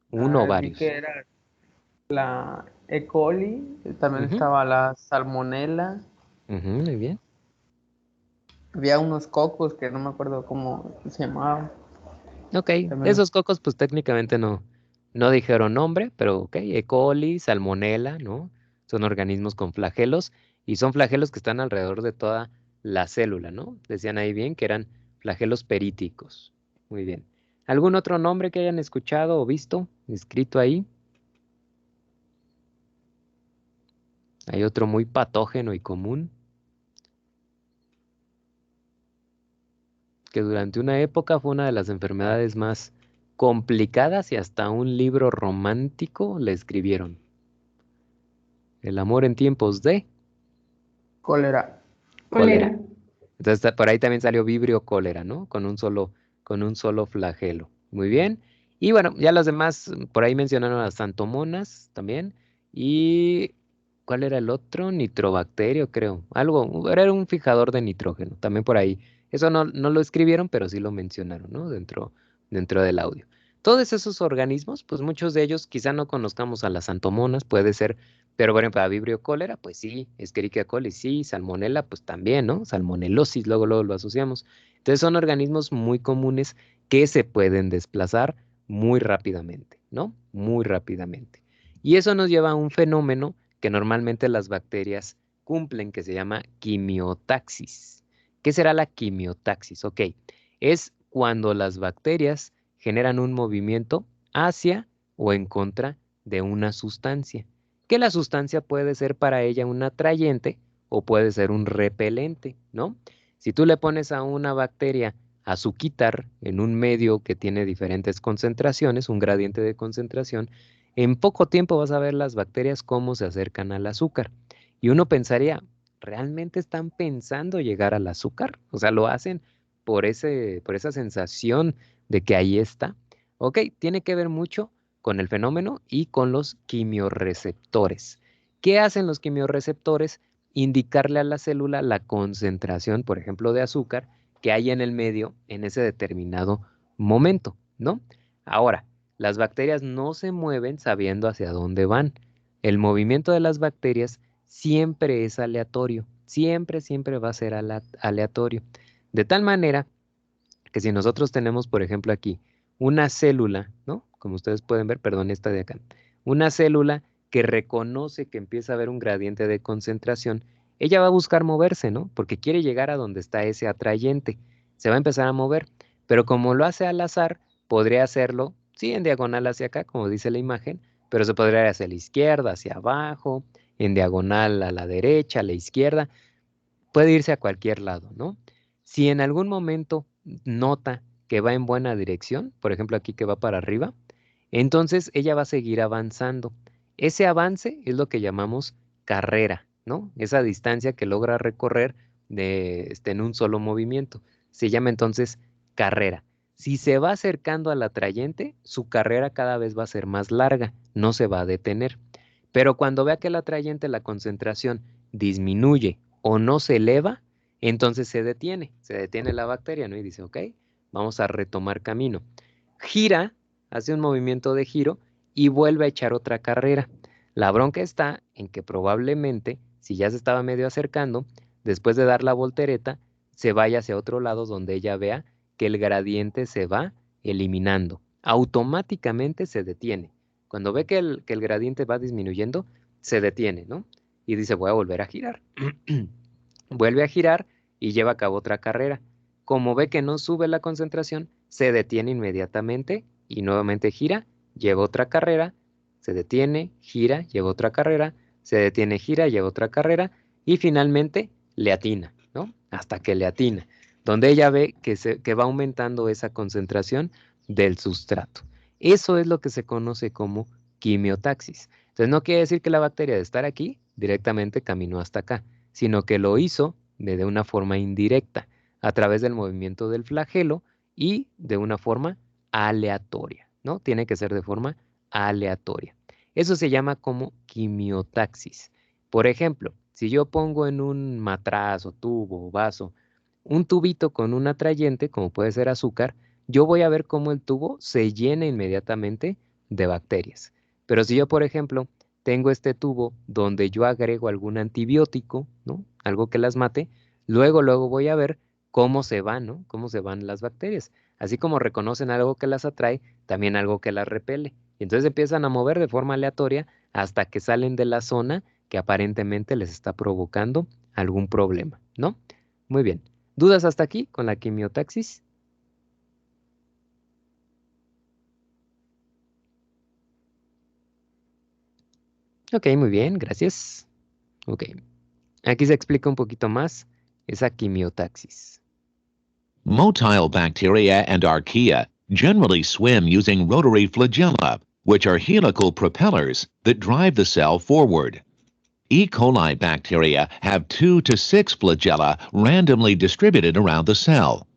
Uno o Vi varios. que era la E. coli, también Ujú. estaba la salmonella, Ujú, muy bien. había unos cocos que no me acuerdo cómo se llamaban. Ok, También. esos cocos pues técnicamente no dijeron nombre, pero ok, E. coli, salmonella, ¿no? Son organismos con flagelos y son flagelos que están alrededor de toda la célula, ¿no? Decían ahí bien que eran flagelos períticos. Muy bien. ¿Algún otro nombre que hayan escuchado o visto escrito ahí? Hay otro muy patógeno y común que durante una época fue una de las enfermedades más complicadas y hasta un libro romántico le escribieron. El amor en tiempos de Cólera. cólera. Cólera. Entonces por ahí también salió vibrio cólera, ¿no? Con un solo flagelo. Muy bien. Y bueno, ya los demás, por ahí mencionaron a santomonas también. Y ¿cuál era el otro? Nitrobacterio, creo. Algo, era un fijador de nitrógeno, también por ahí. Eso no lo escribieron, pero sí lo mencionaron, ¿no? Dentro del audio. Todos esos organismos, pues muchos de ellos quizá no conozcamos a las santomonas, puede ser, pero bueno, para vibrio cólera, pues sí, Escherichia coli, sí, salmonella, pues también, ¿no? Salmonelosis, luego lo asociamos. Entonces son organismos muy comunes que se pueden desplazar muy rápidamente, ¿no? Muy rápidamente. Y eso nos lleva a un fenómeno que normalmente las bacterias cumplen, que se llama quimiotaxis. ¿Qué será la quimiotaxis? Ok, es cuando las bacterias generan un movimiento hacia o en contra de una sustancia, que la sustancia puede ser para ella un atrayente o puede ser un repelente, ¿no? Si tú le pones a una bacteria azuquitar en un medio que tiene diferentes concentraciones, un gradiente de concentración, en poco tiempo vas a ver las bacterias cómo se acercan al azúcar. Y uno pensaría, ¿realmente están pensando llegar al azúcar? O sea, lo hacen por esa sensación de que ahí está. Ok, tiene que ver mucho con el fenómeno y con los quimiorreceptores. ¿Qué hacen los quimiorreceptores? Indicarle a la célula la concentración, por ejemplo, de azúcar que hay en el medio en ese determinado momento, ¿no? Ahora, las bacterias no se mueven sabiendo hacia dónde van. El movimiento de las bacterias siempre es aleatorio, siempre va a ser aleatorio. De tal manera que si nosotros tenemos, por ejemplo, aquí una célula, ¿no? Como ustedes pueden ver, perdón, esta de acá, una célula que reconoce que empieza a haber un gradiente de concentración, ella va a buscar moverse, ¿no? Porque quiere llegar a donde está ese atrayente. Se va a empezar a mover, pero como lo hace al azar, podría hacerlo, sí, en diagonal hacia acá, como dice la imagen, pero se podría ir hacia la izquierda, hacia abajo, en diagonal a la derecha, a la izquierda, puede irse a cualquier lado, ¿no? Si en algún momento nota que va en buena dirección, por ejemplo aquí que va para arriba, entonces ella va a seguir avanzando. Ese avance es lo que llamamos carrera, ¿no? Esa distancia que logra recorrer en un solo movimiento. Se llama entonces carrera. Si se va acercando al atrayente, su carrera cada vez va a ser más larga, no se va a detener. Pero cuando vea que el atrayente, la concentración disminuye o no se eleva, entonces se detiene la bacteria, ¿no? Y dice, ok, vamos a retomar camino. Gira, hace un movimiento de giro y vuelve a echar otra carrera. La bronca está en que probablemente, si ya se estaba medio acercando, después de dar la voltereta, se vaya hacia otro lado donde ella vea que el gradiente se va eliminando. Automáticamente se detiene. Cuando ve que el gradiente va disminuyendo, se detiene, ¿no? Y dice, voy a volver a girar. Vuelve a girar y lleva a cabo otra carrera. Como ve que no sube la concentración, se detiene inmediatamente y nuevamente gira, lleva otra carrera, se detiene, gira, lleva otra carrera, se detiene, gira, lleva otra carrera y finalmente le atina, ¿no? Hasta que le atina, donde ella ve que va aumentando esa concentración del sustrato. Eso es lo que se conoce como quimiotaxis. Entonces no quiere decir que la bacteria de estar aquí directamente caminó hasta acá, sino que lo hizo de una forma indirecta, a través del movimiento del flagelo y de una forma aleatoria, ¿no? Tiene que ser de forma aleatoria. Eso se llama como quimiotaxis. Por ejemplo, si yo pongo en un matraz o tubo o vaso un tubito con un atrayente, como puede ser azúcar, yo voy a ver cómo el tubo se llena inmediatamente de bacterias. Pero si yo, por ejemplo, tengo este tubo donde yo agrego algún antibiótico, ¿no? Algo que las mate, luego voy a ver cómo se van, ¿no? Cómo se van las bacterias. Así como reconocen algo que las atrae, también algo que las repele. Y entonces empiezan a mover de forma aleatoria hasta que salen de la zona que aparentemente les está provocando algún problema, ¿no? Muy bien. ¿Dudas hasta aquí con la quimiotaxis? Ok, muy bien, gracias. Ok. Aquí se explica un poquito más esa quimiotaxis. Motile bacteria and archaea generally swim using rotary flagella, which are helical propellers that drive the cell forward. E. coli bacteria have 2 to 6 flagella randomly distributed around the cell.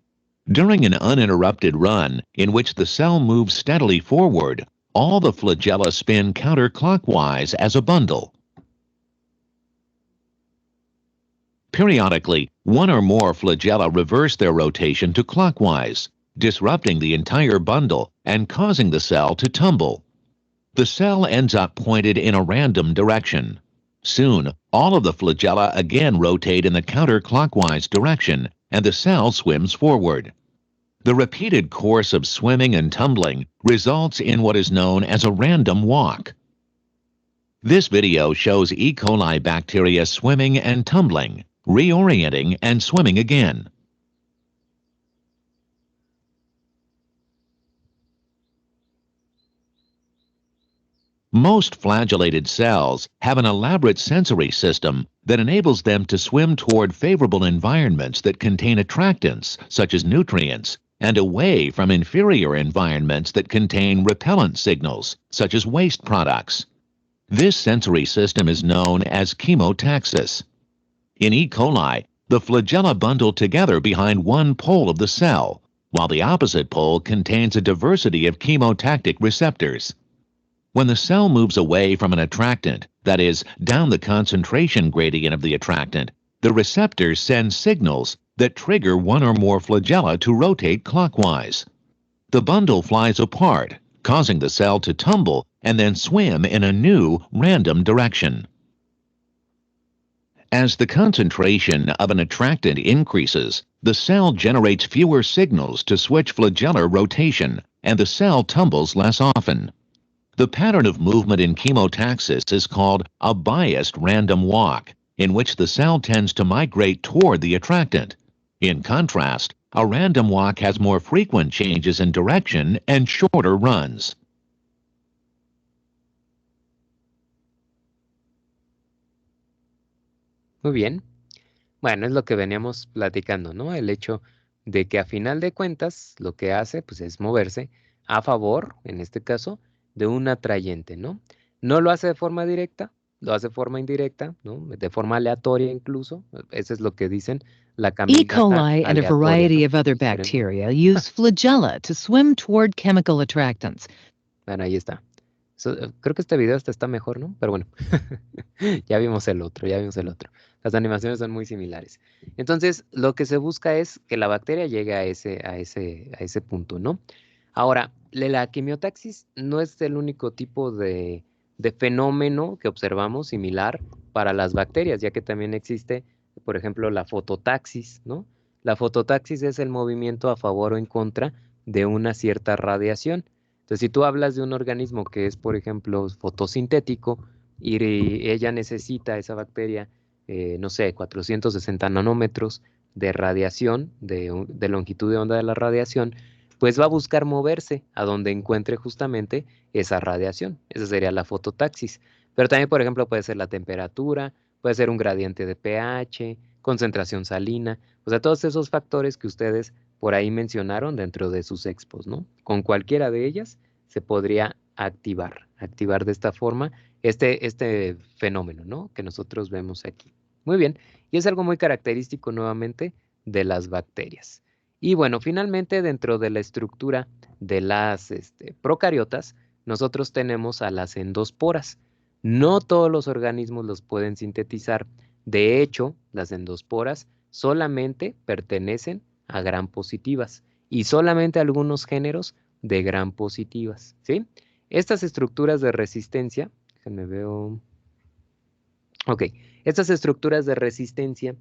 During an uninterrupted run, in which the cell moves steadily forward, all the flagella spin counterclockwise as a bundle. Periodically, one or more flagella reverse their rotation to clockwise, disrupting the entire bundle and causing the cell to tumble. The cell ends up pointed in a random direction. Soon, all of the flagella again rotate in the counterclockwise direction, and the cell swims forward. The repeated course of swimming and tumbling results in what is known as a random walk. This video shows E. coli bacteria swimming and tumbling, reorienting and swimming again. Most flagellated cells have an elaborate sensory system that enables them to swim toward favorable environments that contain attractants, such as nutrients, and away from inferior environments that contain repellent signals, such as waste products. This sensory system is known as chemotaxis. In E. coli, the flagella bundle together behind one pole of the cell, while the opposite pole contains a diversity of chemotactic receptors. When the cell moves away from an attractant, that is, down the concentration gradient of the attractant, the receptors send signals that trigger one or more flagella to rotate clockwise. The bundle flies apart, causing the cell to tumble and then swim in a new, random direction. As the concentration of an attractant increases, the cell generates fewer signals to switch flagellar rotation, and the cell tumbles less often. The pattern of movement in chemotaxis is called a biased random walk, in which the cell tends to migrate toward the attractant. In contrast, a random walk has more frequent changes in direction and shorter runs. Muy bien. Bueno, es lo que veníamos platicando, ¿no? El hecho de que a final de cuentas lo que hace pues es moverse a favor, en este caso, de un atrayente, ¿no? No lo hace de forma directa, lo hace de forma indirecta, ¿no? De forma aleatoria incluso. Eso es lo que dicen la E. caminata coli and a aleatoria, variety ¿no? of other bacteria use flagella to swim toward chemical attractants. Bueno, ahí está. Creo que este video hasta está mejor, ¿no? Pero bueno, ya vimos el otro, ya vimos el otro. Las animaciones son muy similares. Entonces, lo que se busca es que la bacteria llegue a ese punto, ¿no? Ahora, la quimiotaxis no es el único tipo de fenómeno que observamos similar para las bacterias, ya que también existe, por ejemplo, la fototaxis, ¿no? La fototaxis es el movimiento a favor o en contra de una cierta radiación. Entonces, si tú hablas de un organismo que es, por ejemplo, fotosintético y ella necesita, esa bacteria, no sé, 460 nanómetros de radiación, de longitud de onda de la radiación, pues va a buscar moverse a donde encuentre justamente esa radiación. Esa sería la fototaxis. Pero también, por ejemplo, puede ser la temperatura, puede ser un gradiente de pH, concentración salina, o sea, todos esos factores que ustedes por ahí mencionaron dentro de sus expos, ¿no? Con cualquiera de ellas se podría activar de esta forma este fenómeno, ¿no? Que nosotros vemos aquí. Muy bien, y es algo muy característico nuevamente de las bacterias. Y bueno, finalmente dentro de la estructura de las procariotas, nosotros tenemos a las endosporas. No todos los organismos los pueden sintetizar. De hecho, las endosporas solamente pertenecen a gram positivas y solamente algunos géneros de gram positivas, ¿sí? Estas estructuras de resistencia, déjenme veo. Ok, estas estructuras de resistencia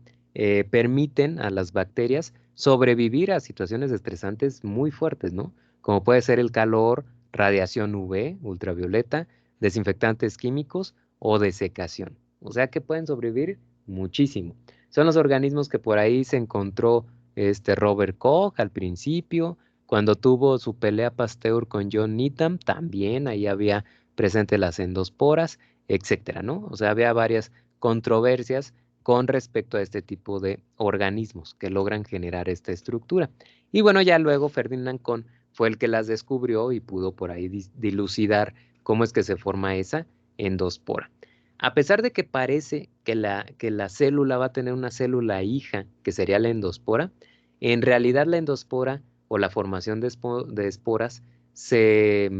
permiten a las bacterias sobrevivir a situaciones estresantes muy fuertes, ¿no? Como puede ser el calor, radiación UV, ultravioleta, desinfectantes químicos o desecación. O sea que pueden sobrevivir muchísimo. Son los organismos que por ahí se encontró Robert Koch al principio, cuando tuvo su pelea Pasteur con John Needham, también ahí había presente las endosporas, etcétera, ¿no? O sea, había varias controversias con respecto a este tipo de organismos que logran generar esta estructura. Y bueno, ya luego Ferdinand Kohn fue el que las descubrió y pudo por ahí dilucidar cómo es que se forma esa endospora. A pesar de que parece que la célula va a tener una célula hija, que sería la endospora, en realidad la endospora o la formación de esporas se,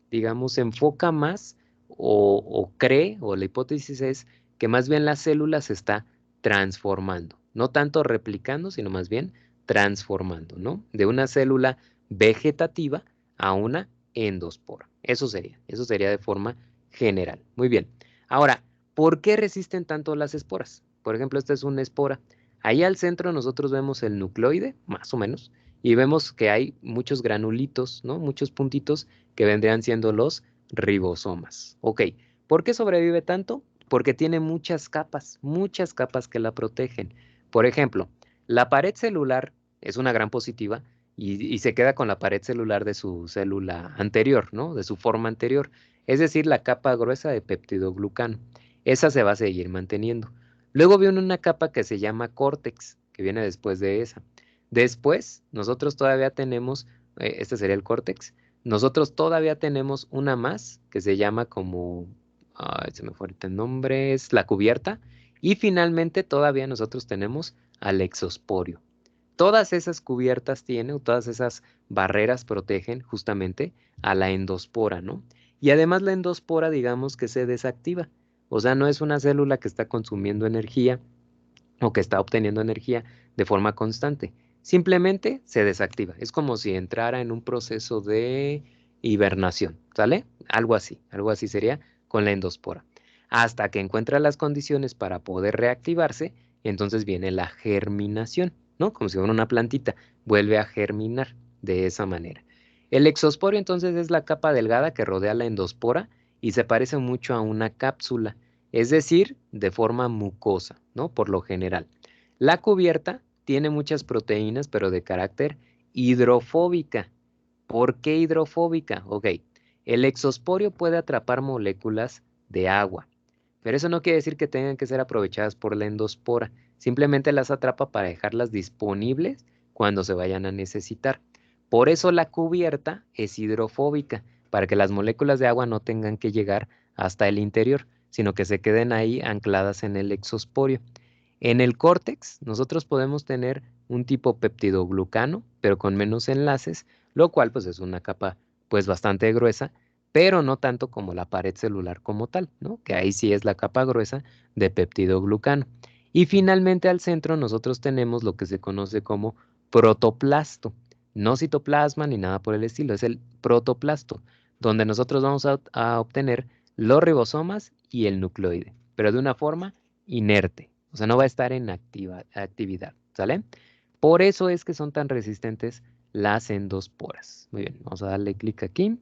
digamos, se enfoca más o cree, o la hipótesis es que más bien la célula se está transformando, no tanto replicando, sino más bien transformando, ¿no? De una célula vegetativa a una endospora. Eso sería de forma general. Muy bien. Ahora, ¿por qué resisten tanto las esporas? Por ejemplo, esta es una espora. Ahí al centro nosotros vemos el nucleoide, más o menos, y vemos que hay muchos granulitos, ¿no? Muchos puntitos que vendrían siendo los ribosomas. Ok, ¿por qué sobrevive tanto? Porque tiene muchas capas que la protegen. Por ejemplo, la pared celular es una gran positiva y se queda con la pared celular de su célula anterior, ¿no? De su forma anterior. Es decir, la capa gruesa de peptidoglucano. Esa se va a seguir manteniendo. Luego viene una capa que se llama córtex, que viene después de esa. Después, nosotros todavía tenemos, este sería el córtex, nosotros todavía tenemos una más que se llama como, se me fue ahorita el nombre, es la cubierta. Y finalmente todavía nosotros tenemos al exosporio. Todas esas cubiertas tienen, o todas esas barreras protegen justamente a la endospora, ¿no? Y además la endospora, digamos que se desactiva. O sea, no es una célula que está consumiendo energía o que está obteniendo energía de forma constante. Simplemente se desactiva. Es como si entrara en un proceso de hibernación, ¿sale? Algo así sería con la endospora. Hasta que encuentra las condiciones para poder reactivarse, entonces viene la germinación, ¿no? Como si fuera una plantita, vuelve a germinar de esa manera. El exosporio entonces es la capa delgada que rodea la endospora y se parece mucho a una cápsula, es decir, de forma mucosa, ¿no? Por lo general. La cubierta tiene muchas proteínas, pero de carácter hidrofóbica. ¿Por qué hidrofóbica? Ok, el exosporio puede atrapar moléculas de agua, pero eso no quiere decir que tengan que ser aprovechadas por la endospora, simplemente las atrapa para dejarlas disponibles cuando se vayan a necesitar. Por eso la cubierta es hidrofóbica, para que las moléculas de agua no tengan que llegar hasta el interior, sino que se queden ahí ancladas en el exosporio. En el córtex, nosotros podemos tener un tipo peptidoglucano, pero con menos enlaces, lo cual pues es una capa pues bastante gruesa, pero no tanto como la pared celular como tal, ¿no? Que ahí sí es la capa gruesa de peptidoglucano. Y finalmente al centro nosotros tenemos lo que se conoce como protoplasto. No citoplasma ni nada por el estilo, es el protoplasto, donde nosotros vamos a obtener los ribosomas y el nucleoide, pero de una forma inerte, o sea, no va a estar en actividad, ¿sale? Por eso es que son tan resistentes las endosporas. Muy bien, vamos a darle clic aquí.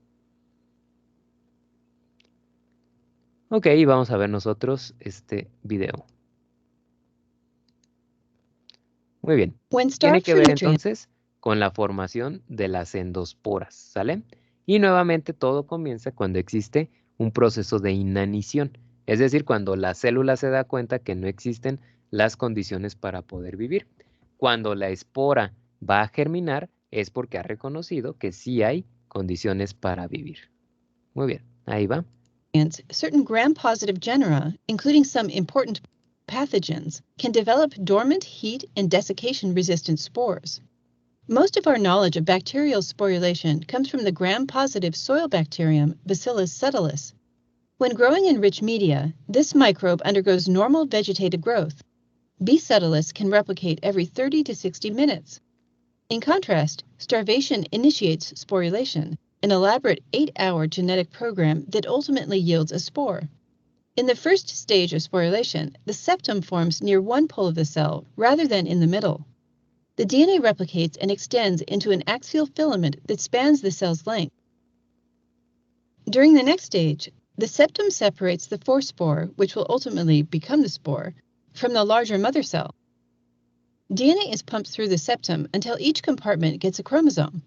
Ok, vamos a ver nosotros este video. Muy bien. When Tiene starved que for ver nutrients, entonces con la formación de las endosporas, ¿sale? Y nuevamente todo comienza cuando existe un proceso de inanición, es decir, cuando la célula se da cuenta que no existen las condiciones para poder vivir. Cuando la espora va a germinar es porque ha reconocido que sí hay condiciones para vivir. Muy bien, ahí va. certain gram-positive genera, including some important pathogens, can develop dormant heat and desiccation-resistant spores. Most of our knowledge of bacterial sporulation comes from the gram-positive soil bacterium Bacillus subtilis. When growing in rich media, this microbe undergoes normal vegetative growth. B. subtilis can replicate every 30 to 60 minutes. In contrast, starvation initiates sporulation, an elaborate 8-hour genetic program that ultimately yields a spore. In the first stage of sporulation, the septum forms near one pole of the cell rather than in the middle. The DNA replicates and extends into an axial filament that spans the cell's length. During the next stage, the septum separates the forespore, which will ultimately become the spore, from the larger mother cell. DNA is pumped through the septum until each compartment gets a chromosome.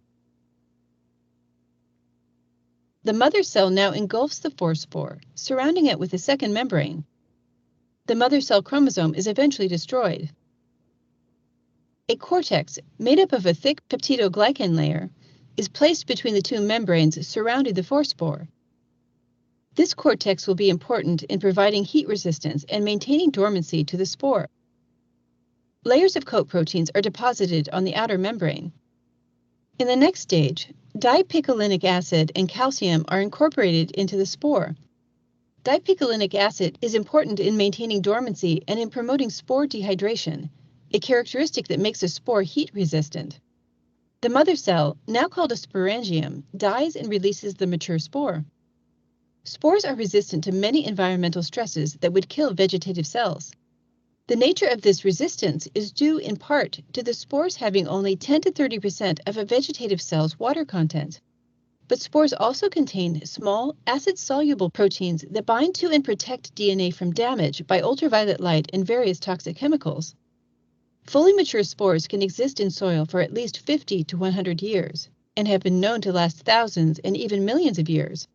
The mother cell now engulfs the forespore, surrounding it with a second membrane. The mother cell chromosome is eventually destroyed. A cortex, made up of a thick peptidoglycan layer, is placed between the two membranes surrounding the forespore. This cortex will be important in providing heat resistance and maintaining dormancy to the spore. Layers of coat proteins are deposited on the outer membrane. In the next stage, dipicolinic acid and calcium are incorporated into the spore. Dipicolinic acid is important in maintaining dormancy and in promoting spore dehydration, a characteristic that makes a spore heat resistant. The mother cell, now called a sporangium, dies and releases the mature spore. Spores are resistant to many environmental stresses that would kill vegetative cells. The nature of this resistance is due in part to the spores having only 10 to 30% of a vegetative cell's water content. But spores also contain small, acid-soluble proteins that bind to and protect DNA from damage by ultraviolet light and various toxic chemicals. Fully mature spores can exist in soil for at least 50 to 100 years and have been known to last thousands and even millions of years.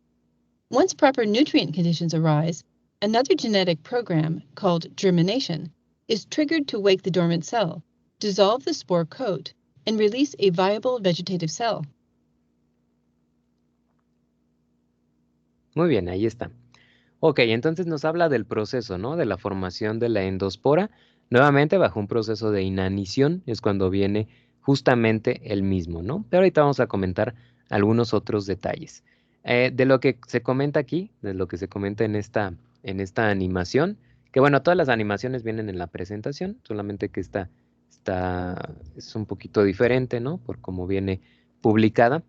Once proper nutrient conditions arise, another genetic program called germination is triggered to wake the dormant cell, dissolve the spore coat, and release a viable vegetative cell. Muy bien, ahí está. Ok, entonces nos habla del proceso, ¿no? De la formación de la endospora. Nuevamente, bajo un proceso de inanición es cuando viene justamente el mismo, ¿no? Pero ahorita vamos a comentar algunos otros detalles. De lo que se comenta aquí, de lo que se comenta en esta animación, que bueno, todas las animaciones vienen en la presentación, solamente que esta es un poquito diferente, ¿no? Por cómo viene publicada.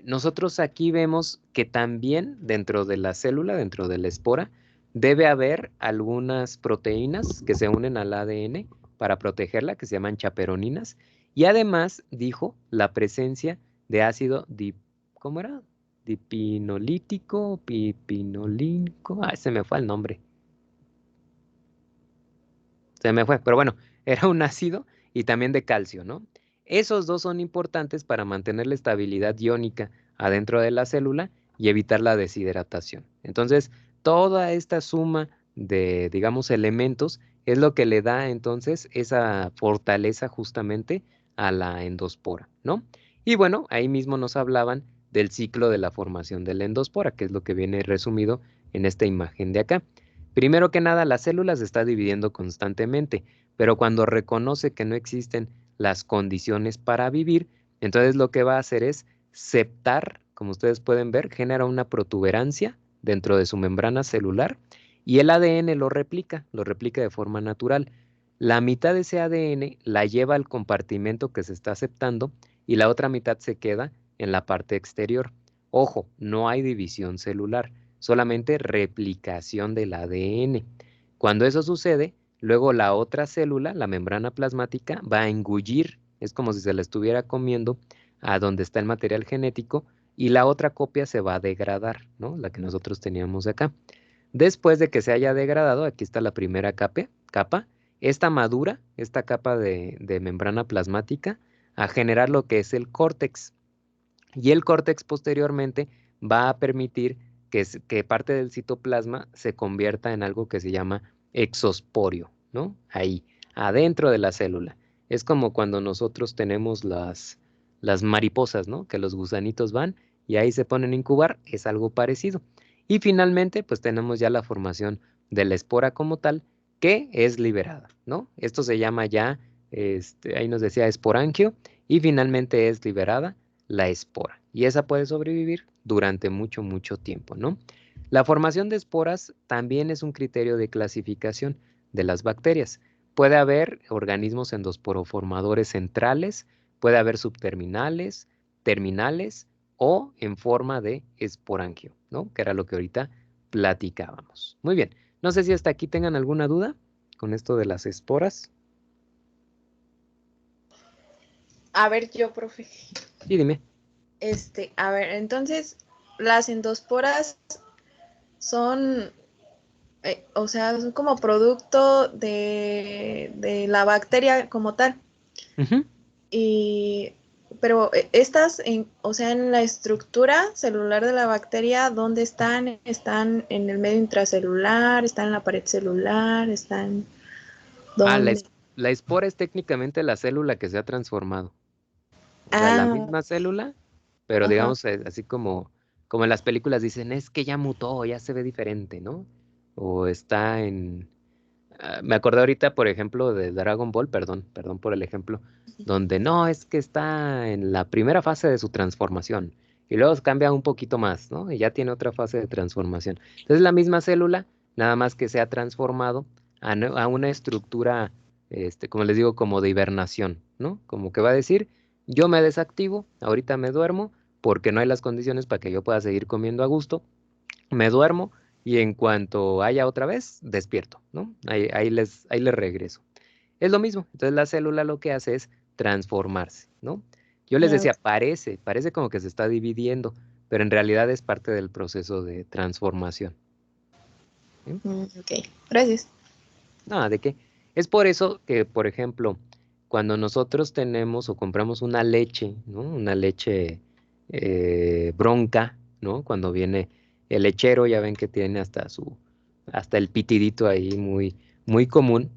Nosotros aquí vemos que también dentro de la célula, dentro de la espora, debe haber algunas proteínas que se unen al ADN para protegerla, que se llaman chaperoninas, y además dijo la presencia de ácido ¿cómo era? Dipinolítico, pipinolínico, se me fue el nombre. Se me fue, pero bueno, era un ácido y también de calcio, ¿no? Esos dos son importantes para mantener la estabilidad iónica adentro de la célula y evitar la deshidratación. Entonces, toda esta suma de, digamos, elementos es lo que le da entonces esa fortaleza justamente a la endospora, ¿no? Y bueno, ahí mismo nos hablaban del ciclo de la formación de la endospora, que es lo que viene resumido en esta imagen de acá. Primero que nada, la célula se está dividiendo constantemente, pero cuando reconoce que no existen las condiciones para vivir, entonces lo que va a hacer es septar como ustedes pueden ver, genera una protuberancia dentro de su membrana celular y el ADN lo replica de forma natural. La mitad de ese ADN la lleva al compartimento que se está aceptando y la otra mitad se queda en la parte exterior. Ojo, no hay división celular, solamente replicación del ADN. Cuando eso sucede, luego la otra célula, la membrana plasmática, va a engullir, es como si se la estuviera comiendo a donde está el material genético y la otra copia se va a degradar, ¿no? La que nosotros teníamos acá. Después de que se haya degradado, aquí está la primera capa, esta madura, esta capa de membrana plasmática, a generar lo que es el córtex. Y el córtex posteriormente va a permitir que parte del citoplasma se convierta en algo que se llama exosporio, ¿no? Ahí, adentro de la célula. Es como cuando nosotros tenemos las mariposas, ¿no? Que los gusanitos van y ahí se ponen a incubar, es algo parecido. Y finalmente, pues tenemos ya la formación de la espora como tal, que es liberada, ¿no? Esto se llama ya, ahí nos decía esporangio, y finalmente es liberada la espora. Y esa puede sobrevivir durante mucho, mucho tiempo, ¿no? La formación de esporas también es un criterio de clasificación de las bacterias. Puede haber organismos endosporoformadores centrales, puede haber subterminales, terminales o en forma de esporangio, ¿no? Que era lo que ahorita platicábamos. Muy bien. No sé si hasta aquí tengan alguna duda con esto de las esporas. A ver, yo, profe. Sí, dime. A ver, entonces, las endosporas son, o sea, son como producto de la bacteria como tal. Ujú. Pero estas, o sea, en la estructura celular de la bacteria, ¿dónde están? ¿Están en el medio intracelular? ¿Están en la pared celular? ¿Están dónde? La espora es técnicamente la célula que se ha transformado. O sea, la Ah, misma célula, pero ajá. digamos así como en las películas dicen, es que ya mutó, ya se ve diferente, ¿no? O está en... me acordé ahorita, por ejemplo, de Dragon Ball, perdón por el ejemplo, donde no, es que está en la primera fase de su transformación y luego cambia un poquito más, ¿no? Y ya tiene otra fase de transformación. Entonces la misma célula, nada más que se ha transformado a una estructura, como les digo, como de hibernación, ¿no? Como que va a decir, yo me desactivo, ahorita me duermo, porque no hay las condiciones para que yo pueda seguir comiendo a gusto, me duermo y en cuanto haya otra vez, despierto, ¿no? Ahí les regreso. Es lo mismo, entonces la célula lo que hace es transformarse, ¿no? Yo les Ya, decía, parece como que se está dividiendo, pero en realidad es parte del proceso de transformación. ¿Sí? ok, gracias. Nada, ¿de qué? Es por eso que, por ejemplo, cuando nosotros tenemos o compramos una leche, ¿no? Una leche bronca, ¿no? Cuando viene el lechero, ya ven que tiene hasta el pitidito ahí muy, muy común.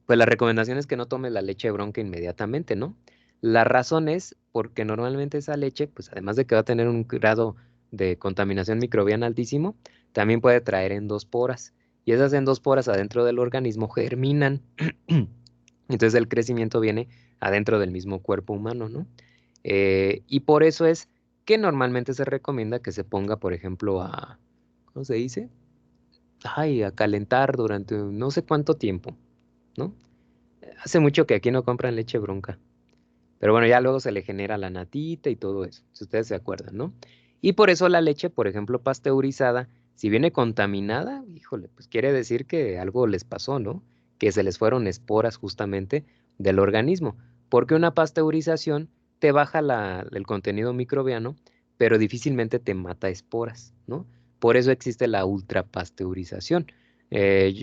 Pues la recomendación es que no tome la leche bronca inmediatamente, ¿no? La razón es porque normalmente esa leche, pues además de que va a tener un grado de contaminación microbiana altísimo, también puede traer endosporas. Y esas endosporas adentro del organismo germinan. Entonces el crecimiento viene adentro del mismo cuerpo humano, ¿no? Y por eso es que normalmente se recomienda que se ponga, por ejemplo, ¿cómo se dice? Ay, a calentar durante no sé cuánto tiempo, ¿no? Hace mucho que aquí no compran leche bronca. Pero bueno, ya luego se le genera la natita y todo eso, si ustedes se acuerdan, ¿no? Y por eso la leche, por ejemplo, pasteurizada, si viene contaminada, híjole, pues quiere decir que algo les pasó, ¿no? Que se les fueron esporas justamente del organismo. Porque una pasteurización te baja el contenido microbiano, pero difícilmente te mata esporas, ¿no? Por eso existe la ultrapasteurización.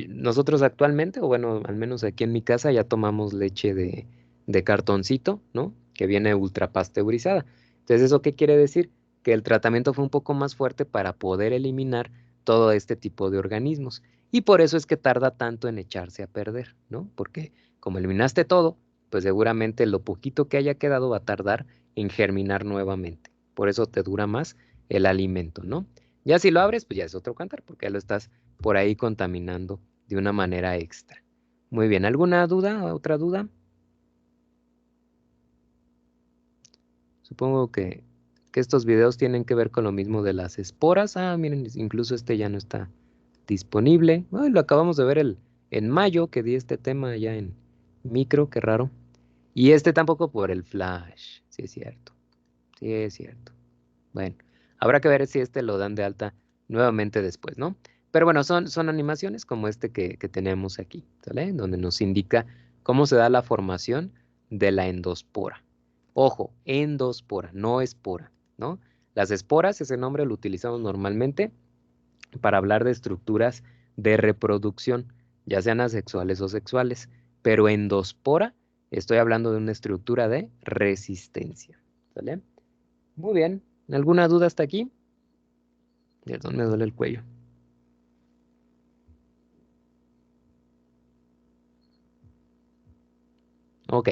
Nosotros actualmente, o bueno, al menos aquí en mi casa ya tomamos leche de cartoncito, ¿no? Que viene ultra pasteurizada. Entonces, ¿eso qué quiere decir? Que el tratamiento fue un poco más fuerte para poder eliminar todo este tipo de organismos. Y por eso es que tarda tanto en echarse a perder, ¿no? Porque como eliminaste todo, pues seguramente lo poquito que haya quedado va a tardar en germinar nuevamente. Por eso te dura más el alimento, ¿no? Ya si lo abres, pues ya es otro cantar, porque ya lo estás por ahí contaminando de una manera extra. Muy bien, ¿alguna duda? ¿Otra duda? Supongo que que estos videos tienen que ver con lo mismo de las esporas. Ah, miren, incluso este ya no está disponible. Ay, lo acabamos de ver en mayo, que di este tema ya en micro, qué raro. Y este tampoco por el flash. Sí es cierto. Sí es cierto. Bueno, habrá que ver si este lo dan de alta nuevamente después, ¿no? Pero bueno, son animaciones como este que tenemos aquí, ¿sale? Donde nos indica cómo se da la formación de la endospora. Ojo, endospora, no espora, ¿no? Las esporas, ese nombre lo utilizamos normalmente para hablar de estructuras de reproducción, ya sean asexuales o sexuales, pero endospora, estoy hablando de una estructura de resistencia, ¿sale? Muy bien, ¿alguna duda hasta aquí? Perdón, me duele el cuello. Ok,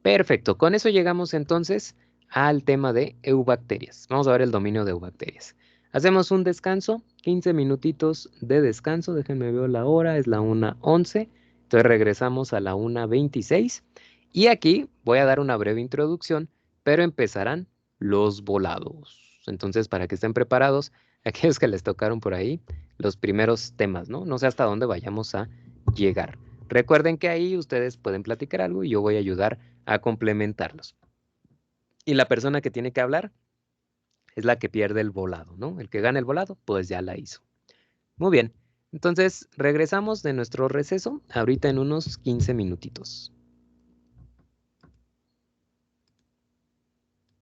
perfecto. Con eso llegamos entonces al tema de eubacterias. Vamos a ver el dominio de eubacterias. Hacemos un descanso, 15 minutitos de descanso. Déjenme ver la hora, es la 1:11. Entonces regresamos a la 1:26. Y aquí voy a dar una breve introducción, pero empezarán los volados. Entonces, para que estén preparados, aquellos que les tocaron por ahí, los primeros temas, ¿no? No sé hasta dónde vayamos a llegar. Recuerden que ahí ustedes pueden platicar algo y yo voy a ayudar a complementarlos. Y la persona que tiene que hablar es la que pierde el volado, ¿no? El que gana el volado, pues ya la hizo. Muy bien, entonces regresamos de nuestro receso ahorita en unos 15 minutitos.